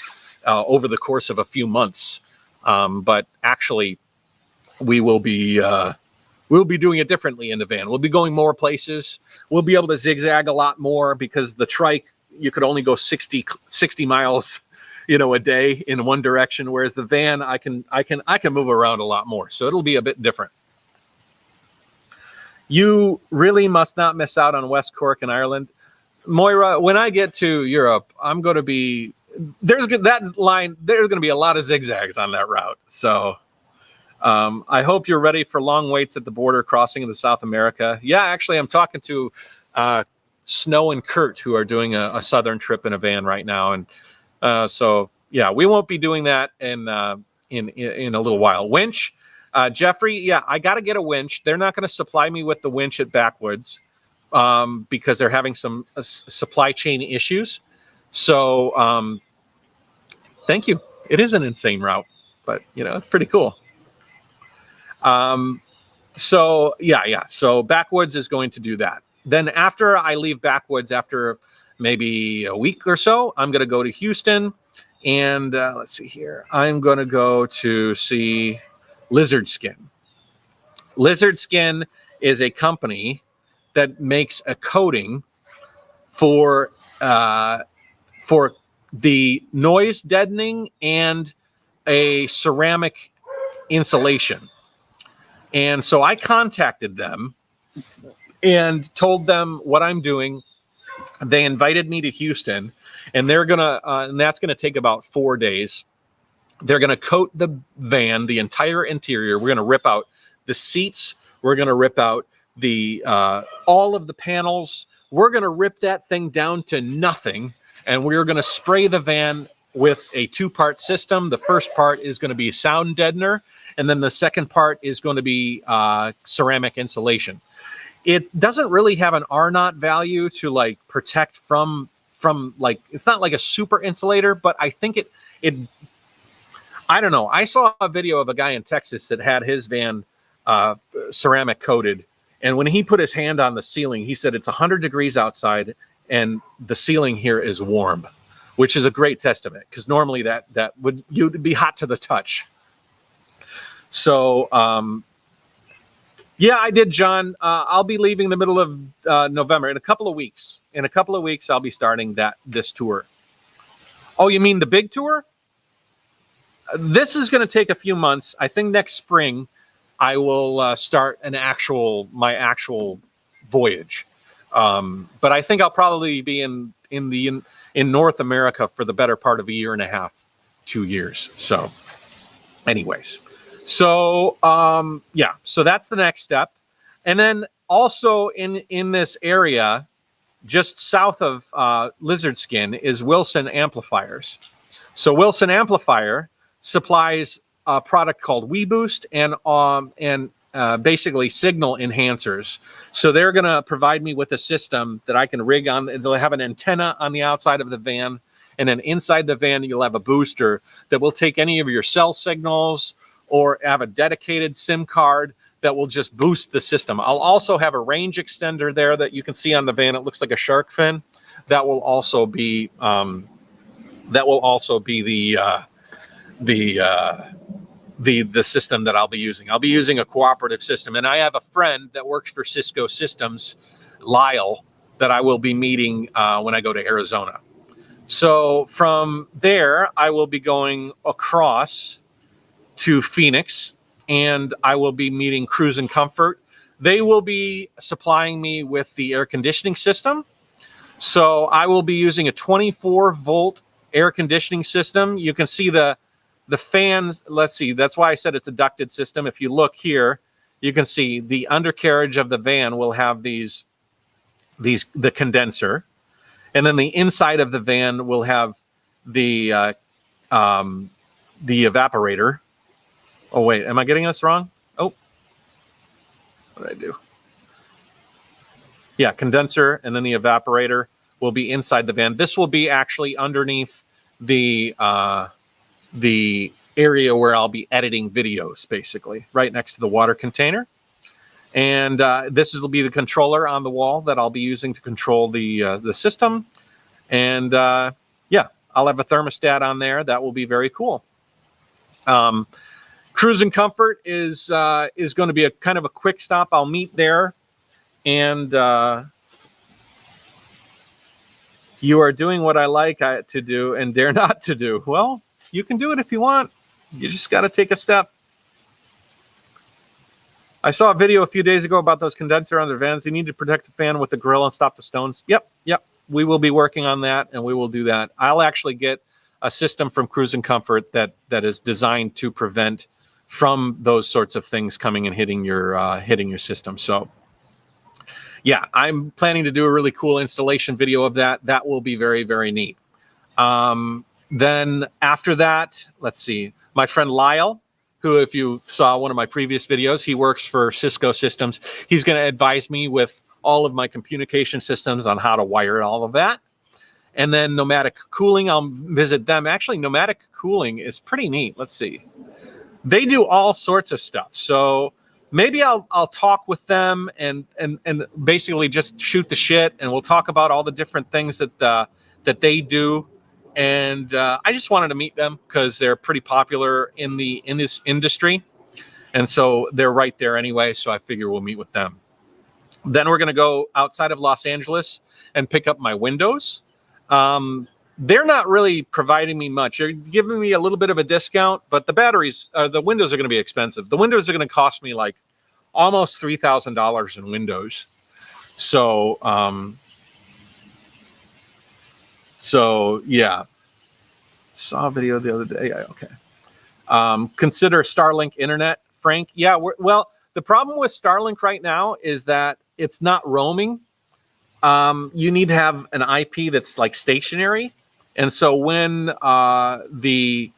over the course of a few months. But actually, we'll be doing it differently in the van. We'll be going more places. We'll be able to zigzag a lot more because the trike, you could only go 60 miles, a day in one direction, whereas the van, I can move around a lot more. So it'll be a bit different. You really must not miss out on West Cork in Ireland. Moira, when I get to Europe, I'm going to be, there's going to be a lot of zigzags on that route. So I hope you're ready for long waits at the border crossing into South America. Yeah, actually, I'm talking to Snow and Kurt, who are doing a southern trip in a van right now. And so, yeah, we won't be doing that in a little while. Winch. Jeffrey, yeah, I got to get a winch. They're not going to supply me with the winch at Backwoods because they're having some supply chain issues. So thank you. It is an insane route, but, it's pretty cool. So, yeah. So Backwoods is going to do that. Then after I leave Backwoods, after maybe a week or so, I'm going to go to Houston. And let's see here. I'm going to go to see Lizard Skin. Lizard Skin is a company that makes a coating for the noise deadening and a ceramic insulation. And so I contacted them and told them what I'm doing. They invited me to Houston, and they're gonna and that's gonna take about 4 days. They're going to coat the van, the entire interior. We're going to rip out the seats. We're going to rip out the all of the panels. We're going to rip that thing down to nothing. And we're going to spray the van with a 2-part system. The first part is going to be sound deadener. And then the second part is going to be ceramic insulation. It doesn't really have an R0 value to protect from it's not like a super insulator, but I think it I don't know. I saw a video of a guy in Texas that had his van ceramic coated. And when he put his hand on the ceiling, he said it's 100 degrees outside and the ceiling here is warm, which is a great testament because normally you'd be hot to the touch. So, yeah, I did, John. I'll be leaving the middle of November in a couple of weeks. In a couple of weeks, I'll be starting this tour. Oh, you mean the big tour? This is going to take a few months. I think next spring I will start my actual voyage. But I think I'll probably be in North America for the better part of 1.5 years, 2 years. So anyways, so yeah, so that's the next step. And then also in this area, just south of Lizard Skin is Wilson Amplifiers. So Wilson Amplifier supplies a product called WeBoost and basically signal enhancers. So they're going to provide me with a system that I can rig on. They'll have an antenna on the outside of the van, and then inside the van you'll have a booster that will take any of your cell signals or have a dedicated SIM card that will just boost the system. I'll also have a range extender there that you can see on the van. It looks like a shark fin. That will also be the system that I'll be using. I'll be using a cooperative system, and I have a friend that works for Cisco Systems, Lyle, that I will be meeting when I go to Arizona. So from there, I will be going across to Phoenix, and I will be meeting Cruise and Comfort. They will be supplying me with the air conditioning system. So I will be using a 24-volt air conditioning system. You can see the fans. Let's see. That's why I said it's a ducted system. If you look here, you can see the undercarriage of the van will have the condenser, and then the inside of the van will have the evaporator. Oh, wait, am I getting this wrong? Oh, what did I do? Yeah, condenser and then the evaporator will be inside the van. This will be actually underneath the area where I'll be editing videos, basically, right next to the water container. And this will be the controller on the wall that I'll be using to control the system. And yeah, I'll have a thermostat on there. That will be very cool. Cruise and Comfort is going to be a kind of a quick stop. I'll meet there. And you are doing what I like to do and dare not to do. Well, you can do it if you want. You just got to take a step. I saw a video a few days ago about those condenser on their vans. You need to protect the fan with the grill and stop the stones. Yep. We will be working on that, and we will do that. I'll actually get a system from Cruise and Comfort that is designed to prevent from those sorts of things coming and hitting your system. So yeah, I'm planning to do a really cool installation video of that. That will be very, very neat. Then after that, let's see, my friend Lyle, who, if you saw one of my previous videos, he works for Cisco Systems. He's going to advise me with all of my communication systems on how to wire all of that. And then Nomadic Cooling, I'll visit them. Actually, Nomadic Cooling is pretty neat. Let's see. They do all sorts of stuff. So maybe I'll talk with them and basically just shoot the shit, and we'll talk about all the different things that they do. And I just wanted to meet them because they're pretty popular in this industry, and so they're right there anyway. So I figure we'll meet with them. Then we're going to go outside of Los Angeles and pick up my windows. They're not really providing me much. They're giving me a little bit of a discount, but the windows are going to be expensive. The windows are going to cost me like almost $3,000 in windows. So yeah, saw a video the other day. Okay. Consider Starlink internet, Frank. Yeah. Well, the problem with Starlink right now is that it's not roaming. You need to have an IP that's like stationary. And so when Starlink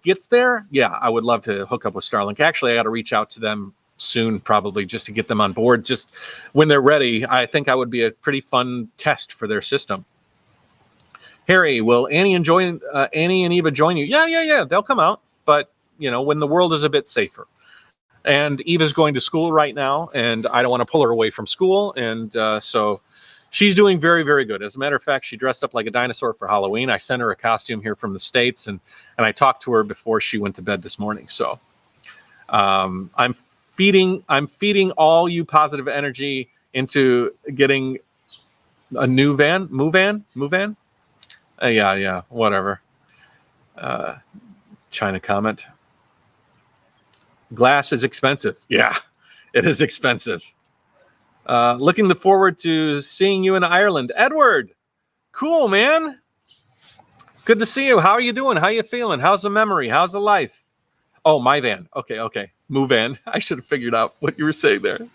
gets there, yeah, I would love to hook up with Starlink. Actually, I got to reach out to them soon, probably, just to get them on board. Just when they're ready, I think I would be a pretty fun test for their system. Harry, will Annie and Eva join you? Yeah. They'll come out, but when the world is a bit safer. And Eva's going to school right now, and I don't want to pull her away from school. And so she's doing very, very good. As a matter of fact, she dressed up like a dinosaur for Halloween. I sent her a costume here from the States, and I talked to her before she went to bed this morning. So I'm feeding all you positive energy into getting a new van. Move van? Yeah, whatever. China comment. Glass is expensive. Yeah, it is expensive. Looking forward to seeing you in Ireland. Edward, cool, man. Good to see you. How are you doing? How you feeling? How's the memory? How's the life? Oh, my van. Okay. Move van. I should have figured out what you were saying there.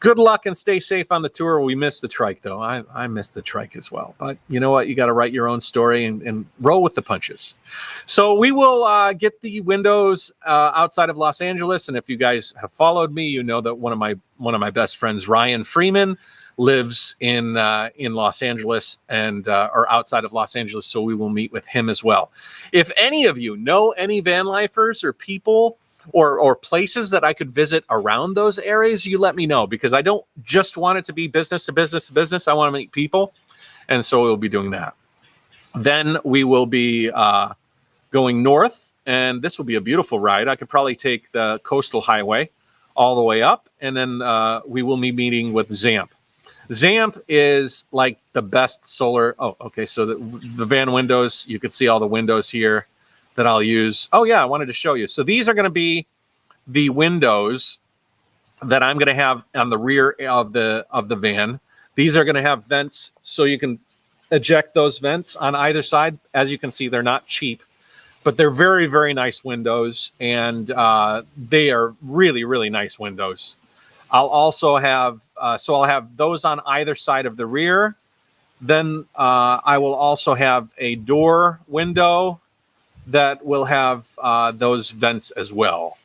Good luck and stay safe on the tour. We missed the trike, though. I missed the trike as well. But you know what? You got to write your own story and roll with the punches. So we will get the windows outside of Los Angeles. And if you guys have followed me, you know that one of my best friends, Ryan Freeman, lives in Los Angeles and or outside of Los Angeles. So we will meet with him as well. If any of you know any van lifers or people or places that I could visit around those areas, you let me know, because I don't just want it to be business to business to business. I want to meet people. And so we'll be doing that. Then we will be going north, and this will be a beautiful ride. I could probably take the coastal highway all the way up, and then we will be meeting with Zamp. Zamp is like the best solar. Oh, okay. So the van windows, you can see all the windows here that I'll use. Oh yeah, I wanted to show you. So these are going to be the windows that I'm going to have on the rear of the van. These are going to have vents, so you can eject those vents on either side. As you can see, they're not cheap, but they're very, very nice windows, and they are really, really nice windows. I'll also have, so I'll have those on either side of the rear. Then I will also have a door window that will have those vents as well.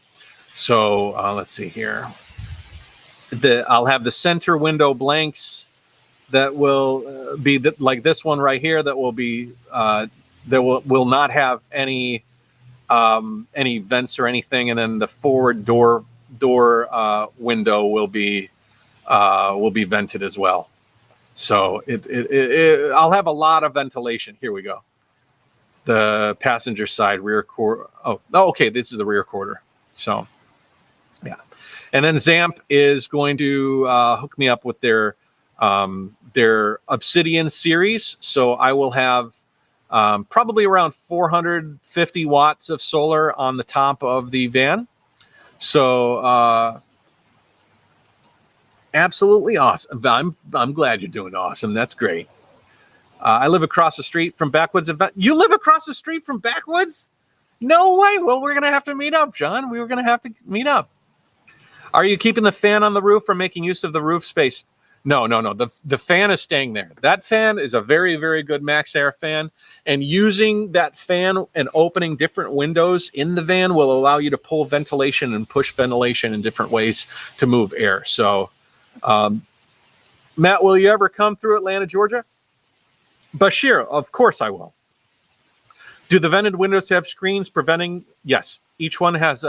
So let's see here. I'll have the center window blanks that will be like this one right here. That will be that will not have any vents or anything, and then the forward door window will be vented as well. So I'll have a lot of ventilation. Here we go. The passenger side rear quarter. Oh, okay. This is the rear quarter. So, yeah. And then Zamp is going to hook me up with their Obsidian series. So I will have probably around 450 watts of solar on the top of the van. So absolutely awesome. I'm glad you're doing awesome. That's great. I live across the street from Backwoods Adventure. You live across the street from Backwoods? No way. Well, we're going to have to meet up, John. We were going to have to meet up. Are you keeping the fan on the roof or making use of the roof space? No. The fan is staying there. That fan is a very, very good max air fan. And using that fan and opening different windows in the van will allow you to pull ventilation and push ventilation in different ways to move air. So, Matt, will you ever come through Atlanta, Georgia? Bashir, of course I will. Do the vented windows have screens preventing? Yes, each one has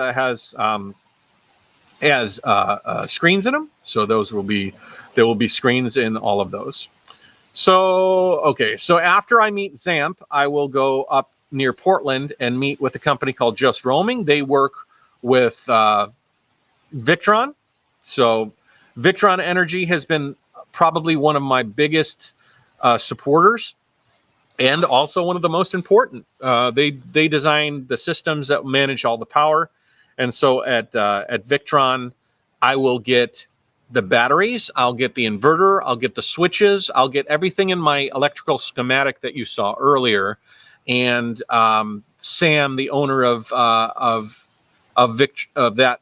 screens in them. So there will be screens in all of those. So okay, so after I meet Zamp, I will go up near Portland and meet with a company called Just Roaming. They work with Victron. So Victron Energy has been probably one of my biggest supporters, and also one of the most important. They design the systems that manage all the power, and so at Victron, I will get the batteries, I'll get the inverter, I'll get the switches, I'll get everything in my electrical schematic that you saw earlier. And Sam, the owner of that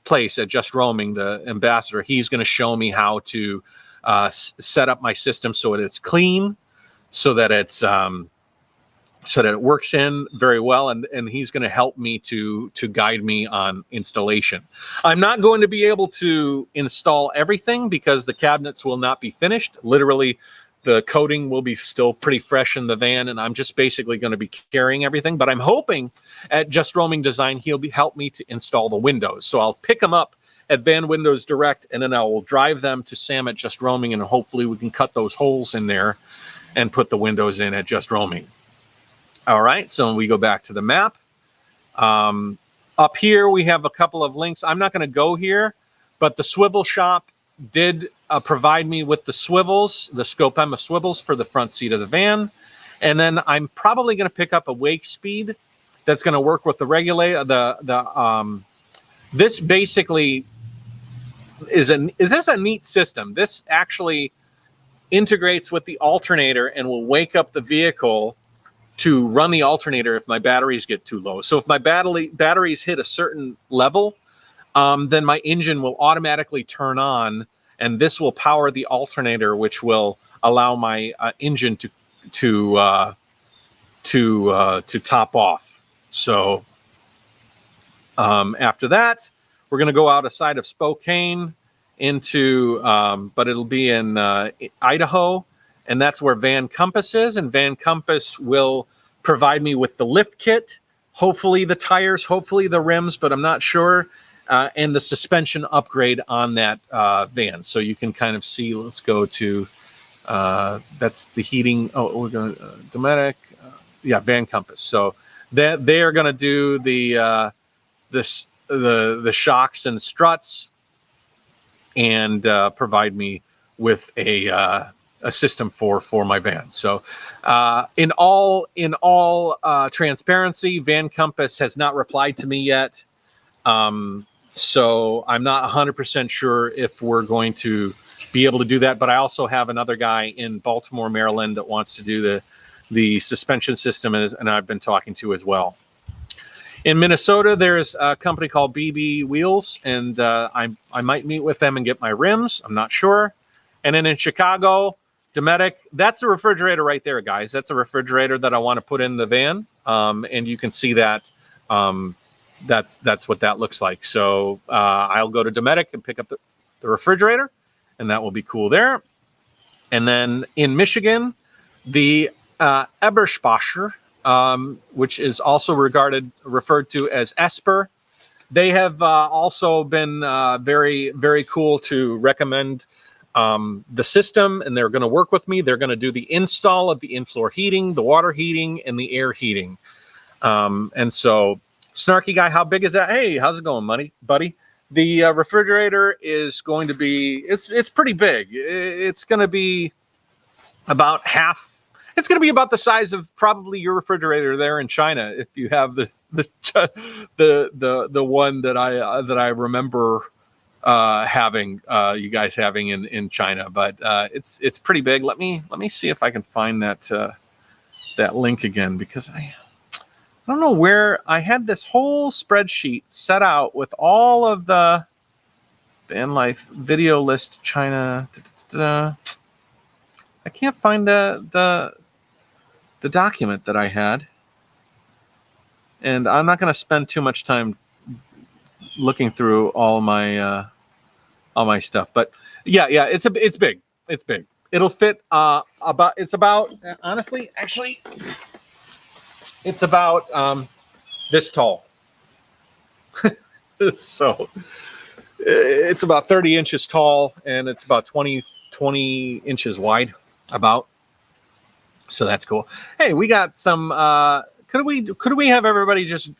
place at Just Roaming, the ambassador, he's going to show me how to set up my system so that it's clean, so that it's so that it works in very well, and he's going to help me to guide me on installation. I'm not going to be able to install everything because the cabinets will not be finished. Literally, the coating will be still pretty fresh in the van, and I'm just basically going to be carrying everything. But I'm hoping at Just Roaming Design, he'll help me to install the windows. So I'll pick them up at Van Windows Direct, and then I will drive them to Sam at Just Roaming, and hopefully we can cut those holes in there and put the windows in at Just Roaming. All right, so we go back to the map. Up here, we have a couple of links. I'm not going to go here, but the swivel shop did provide me with the swivels, the Scopema swivels for the front seat of the van. And then I'm probably going to pick up a wake speed that's going to work with the regulator. This basically is this a neat system. This actually integrates with the alternator and will wake up the vehicle to run the alternator if my batteries get too low. So if my batteries hit a certain level, then my engine will automatically turn on, and this will power the alternator, which will allow my engine to top off. So after that, we're going to go outside of Spokane into, but it'll be in Idaho. And that's where Van Compass is. And Van Compass will provide me with the lift kit, hopefully the tires, hopefully the rims, but I'm not sure, and the suspension upgrade on that van. So you can kind of see, let's go to, that's the heating. Oh, we're going to, Dometic, yeah, Van Compass. So they are going to do the shocks and struts and provide me with a system for my van. So in all transparency, Van Compass has not replied to me yet. So I'm not 100% sure if we're going to be able to do that. But I also have another guy in Baltimore, Maryland that wants to do the suspension system, and I've been talking to as well. In Minnesota, there's a company called BB Wheels, and I might meet with them and get my rims. I'm not sure. And then in Chicago, Dometic, that's a refrigerator right there, guys. That's a refrigerator that I want to put in the van. And you can see that that's what that looks like. So I'll go to Dometic and pick up the refrigerator, and that will be cool there. And then in Michigan, the Eberspacher, which is also referred to as Esper. They have also been very, very cool to recommend the system, and they're going to work with me. They're going to do the install of the in-floor heating, the water heating, and the air heating. And so, Snarky Guy, how big is that? Hey, how's it going, buddy? The refrigerator is going to be, it's pretty big. It's going to be about half. It's going to be about the size of probably your refrigerator there in China, if you have the one that I remember having you guys having in China. But it's pretty big. Let me see if I can find that link again, because I don't know where I had this whole spreadsheet set out with all of the Vanlife video list China. I can't find the document that I had, and I'm not going to spend too much time looking through all my stuff. But yeah, it's big. It's big. It'll fit honestly, actually, it's about this tall. So it's about 30 inches tall, and it's about 20 inches wide, about. So that's cool. Hey, we got some. Could we have everybody just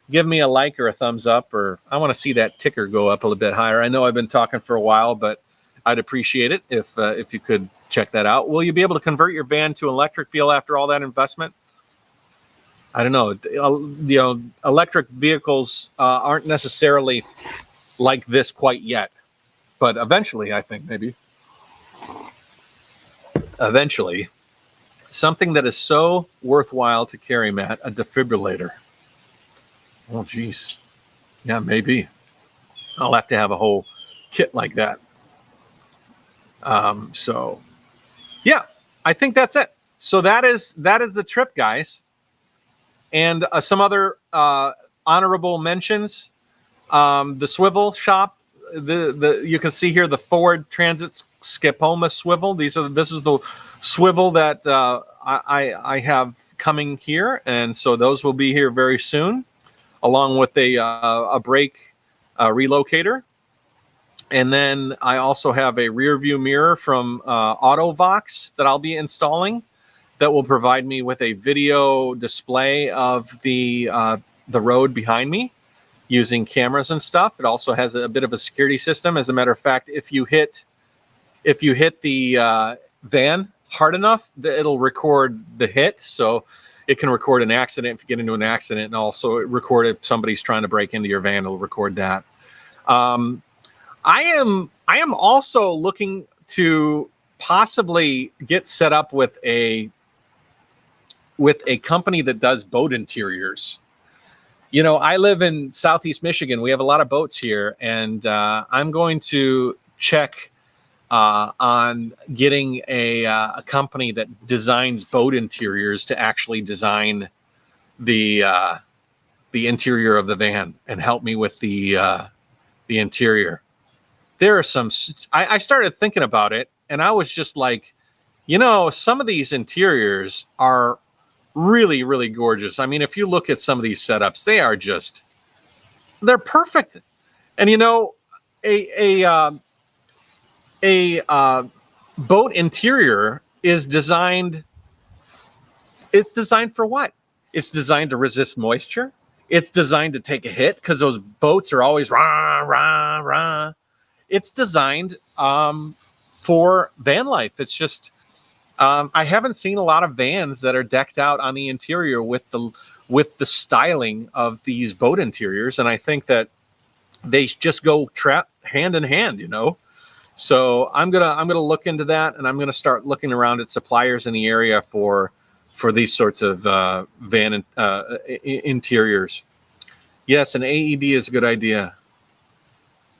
give me a like or a thumbs up, or I want to see that ticker go up a little bit higher. I know I've been talking for a while, but I'd appreciate it if you could check that out. Will you be able to convert your van to electric vehicle after all that investment? I don't know. You know, electric vehicles aren't necessarily like this quite yet, but eventually, I think maybe. Eventually. Something that is so worthwhile to carry, Matt, a defibrillator. Oh, geez. Yeah, maybe. I'll have to have a whole kit like that. So, yeah, I think that's it. So that is the trip, guys. And some other honorable mentions. The swivel shop. You can see here the Ford Transit Skipoma swivel. This is the swivel that I have coming here, and so those will be here very soon, along with a brake relocator. And then I also have a rear view mirror from AutoVox that I'll be installing, that will provide me with a video display of the road behind me, using cameras and stuff. It also has a bit of a security system. As a matter of fact, if you hit the van hard enough, it'll record the hit. So it can record an accident if you get into an accident, and also record if somebody's trying to break into your van. It'll record that. I am also looking to possibly get set up with a company that does boat interiors. You know, I live in Southeast Michigan. We have a lot of boats here, and I'm going to check on getting a company that designs boat interiors to actually design the interior of the van and help me with the interior. There are some. I started thinking about it, and I was just like, you know, some of these interiors are really, really gorgeous. I mean, if you look at some of these setups, they're perfect. And you know, a boat interior is designed. It's designed for what? It's designed to resist moisture. It's designed to take a hit, because those boats are always rah, rah, rah. It's designed for van life. It's just, I haven't seen a lot of vans that are decked out on the interior with the styling of these boat interiors, and I think that they just go hand in hand, you know. So I'm gonna look into that, and I'm gonna start looking around at suppliers in the area for these sorts of van interiors. Yes, an AED is a good idea.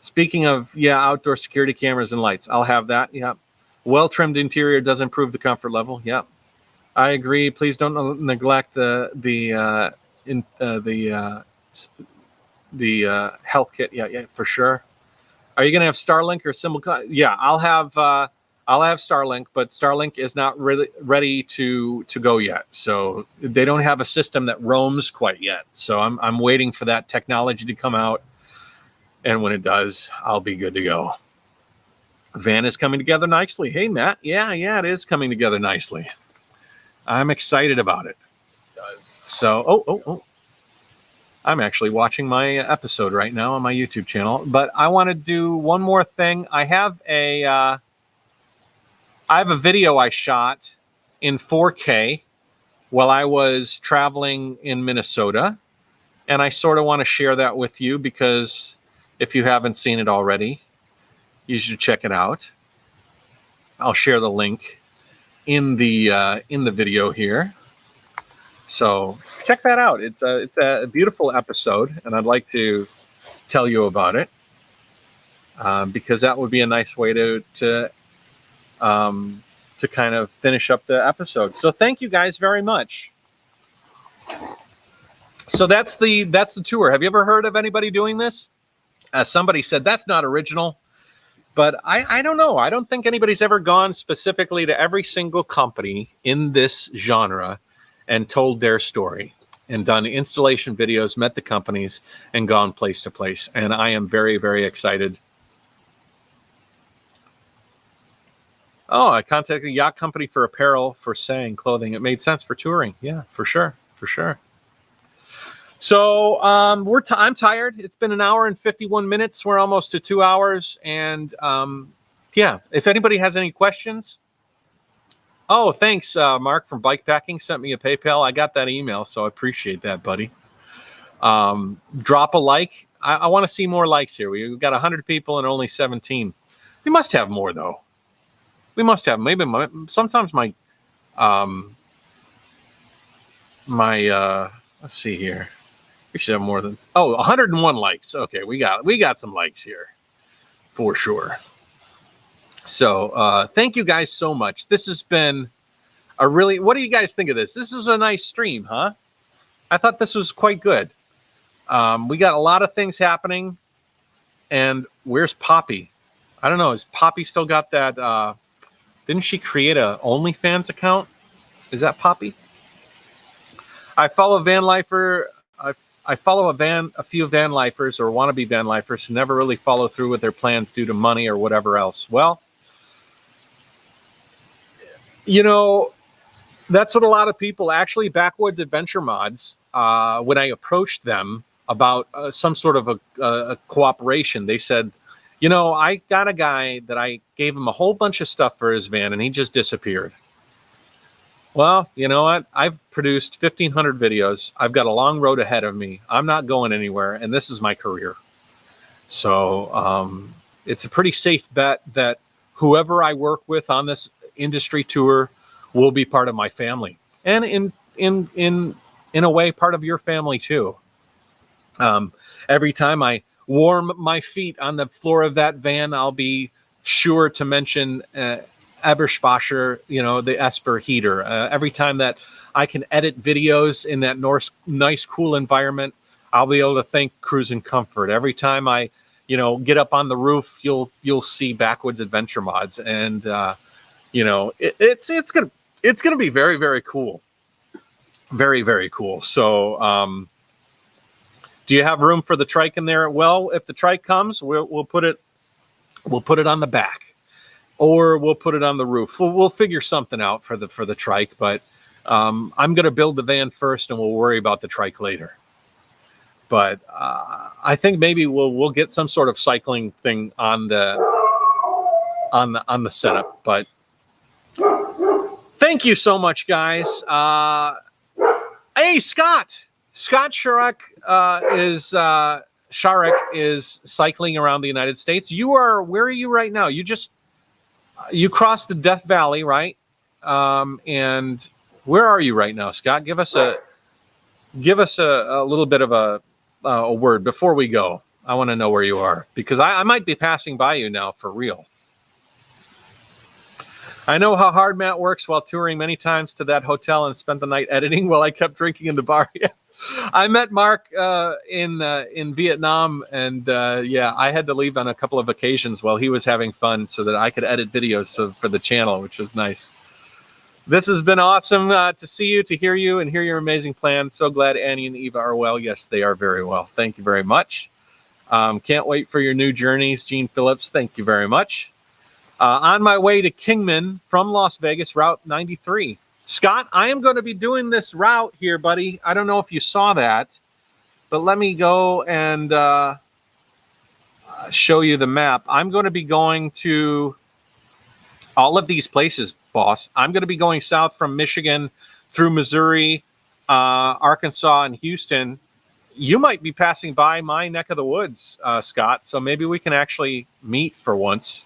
Speaking of, yeah, outdoor security cameras and lights, I'll have that. Yeah. Well-trimmed interior does improve the comfort level. Yeah, I agree. Please don't neglect the health kit. Yeah, for sure. Are you going to have Starlink or simulcast? Yeah, I'll have Starlink, but Starlink is not really ready to go yet. So they don't have a system that roams quite yet. So I'm waiting for that technology to come out, and when it does, I'll be good to go. Van is coming together nicely. Hey, Matt. Yeah, it is coming together nicely. I'm excited about it. So, oh. I'm actually watching my episode right now on my YouTube channel, but I want to do one more thing. I have a video I shot in 4K while I was traveling in Minnesota, and I sort of want to share that with you because if you haven't seen it already, you should check it out. I'll share the link in the video here. So check that out. It's a beautiful episode, and I'd like to tell you about it because that would be a nice way to kind of finish up the episode. So thank you guys very much. So that's the tour. Have you ever heard of anybody doing this? Somebody said that's not original, but I don't know. I don't think anybody's ever gone specifically to every single company in this genre and told their story and done installation videos, met the companies, and gone place to place. And I am very, very excited. Oh, I contacted a yacht company for apparel for saying clothing. It made sense for touring. Yeah, for sure. So I'm tired. It's been an hour and 51 minutes. We're almost to 2 hours. And yeah, if anybody has any questions. Oh, thanks, Mark from Bikepacking sent me a PayPal. I got that email, so I appreciate that, buddy. Drop a like. I want to see more likes here. We've got 100 people and only 17. We must have more, though. We must have. Maybe sometimes my let's see here. We should have more than 101 likes. Okay, we got some likes here for sure. So thank you guys so much. This has been a really, what do you guys think of this? This was a nice stream, huh? I thought this was quite good. We got a lot of things happening. And where's Poppy? I don't know. Is Poppy still got that? Didn't she create a OnlyFans account? Is that Poppy? I follow Vanlifer. I follow a few Vanlifers or wannabe Vanlifers who never really follow through with their plans due to money or whatever else. Well, you know, that's what a lot of people, actually Backwoods Adventure Mods, when I approached them about some sort of a cooperation, they said, you know, I got a guy that I gave him a whole bunch of stuff for his van and he just disappeared. Well, you know what? I've produced 1,500 videos. I've got a long road ahead of me. I'm not going anywhere, and this is my career. So it's a pretty safe bet that whoever I work with on this industry tour will be part of my family, and in a way, part of your family too. Every time I warm my feet on the floor of that van, I'll be sure to mention Eberspacher, you know, the Esper heater. Every time that I can edit videos in that nice, cool environment, I'll be able to thank Cruise and Comfort. Every time I, you know, get up on the roof, you'll see Backwoods Adventure Mods, and you know, it's gonna be very, very cool, very, very cool. So, do you have room for the trike in there? Well, if the trike comes, we'll put it on the back. Or we'll put it on the roof. We'll figure something out for the trike, but I'm going to build the van first, and we'll worry about the trike later. But I think maybe we'll get some sort of cycling thing on the setup. But thank you so much, guys. Hey, Scott Sharek is cycling around the United States. Where are you right now? You crossed the Death Valley, right? And where are you right now, Scott? Give us a little bit of a word before we go. I want to know where you are, because I might be passing by you now for real. I know how hard Matt works while touring many times to that hotel and spent the night editing while I kept drinking in the bar. Yeah. I met Mark in Vietnam, and yeah, I had to leave on a couple of occasions while he was having fun so that I could edit videos for the channel, which was nice. This has been awesome to see you, to hear you, and hear your amazing plans. So glad Annie and Eva are well. Yes, they are very well. Thank you very much. Can't wait for your new journeys. Gene Phillips, thank you very much. On my way to Kingman from Las Vegas, Route 93. Scott, I am going to be doing this route here, buddy. I don't know if you saw that, but let me go and show you the map. I'm going to be going to all of these places, boss. I'm going to be going south from Michigan through Missouri, Arkansas, and Houston. You might be passing by my neck of the woods, Scott, so maybe we can actually meet for once.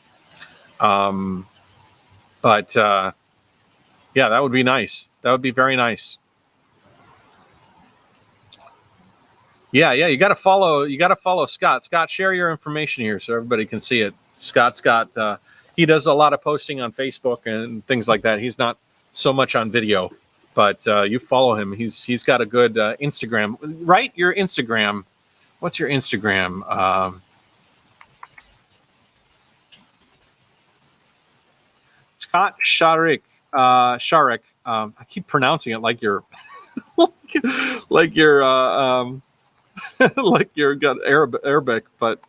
Yeah, that would be nice. That would be very nice. Yeah, you got to follow Scott. Scott, share your information here so everybody can see it. Scott's got he does a lot of posting on Facebook and things like that. He's not so much on video, but you follow him. He's got a good Instagram. Right? Your Instagram. What's your Instagram? Scott Sharik. Sharik. I keep pronouncing it like you're like you're like you're got Arabic, but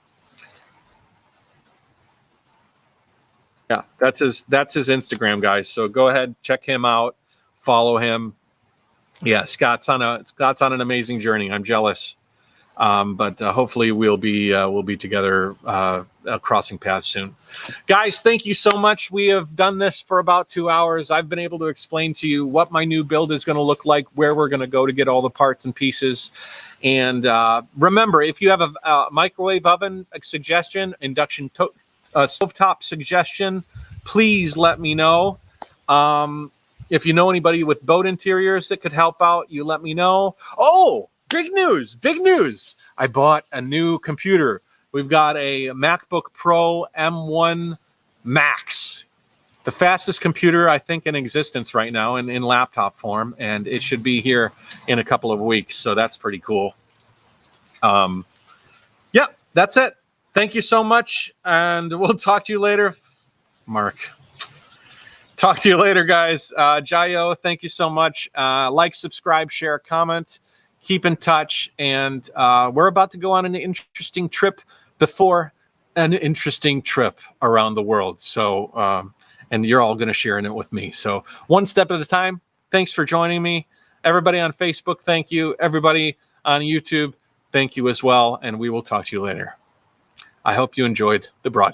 yeah, that's his Instagram, guys. So go ahead, check him out, follow him. Yeah, Scott's on an amazing journey. I'm jealous, but hopefully we'll be together, crossing paths soon. Guys, thank you so much. We have done this for about 2 hours. I've been able to explain to you what my new build is going to look like, where we're going to go to get all the parts and pieces. And remember, if you have a microwave oven suggestion, induction stovetop suggestion, please let me know. If you know anybody with boat interiors that could help out, you let me know. Oh, big news. I bought a new computer. We've got a MacBook Pro M1 Max, the fastest computer I think in existence right now in laptop form, and it should be here in a couple of weeks. So that's pretty cool. Yeah, that's it. Thank you so much, and we'll talk to you later. Mark. Talk to you later, guys. Jayo, thank you so much. Like, subscribe, share, comment. Keep in touch, and we're about to go on an interesting trip before an interesting trip around the world. So, and you're all going to share in it with me. So one step at a time. Thanks for joining me. Everybody on Facebook, thank you. Everybody on YouTube, thank you as well. And we will talk to you later. I hope you enjoyed the broadcast.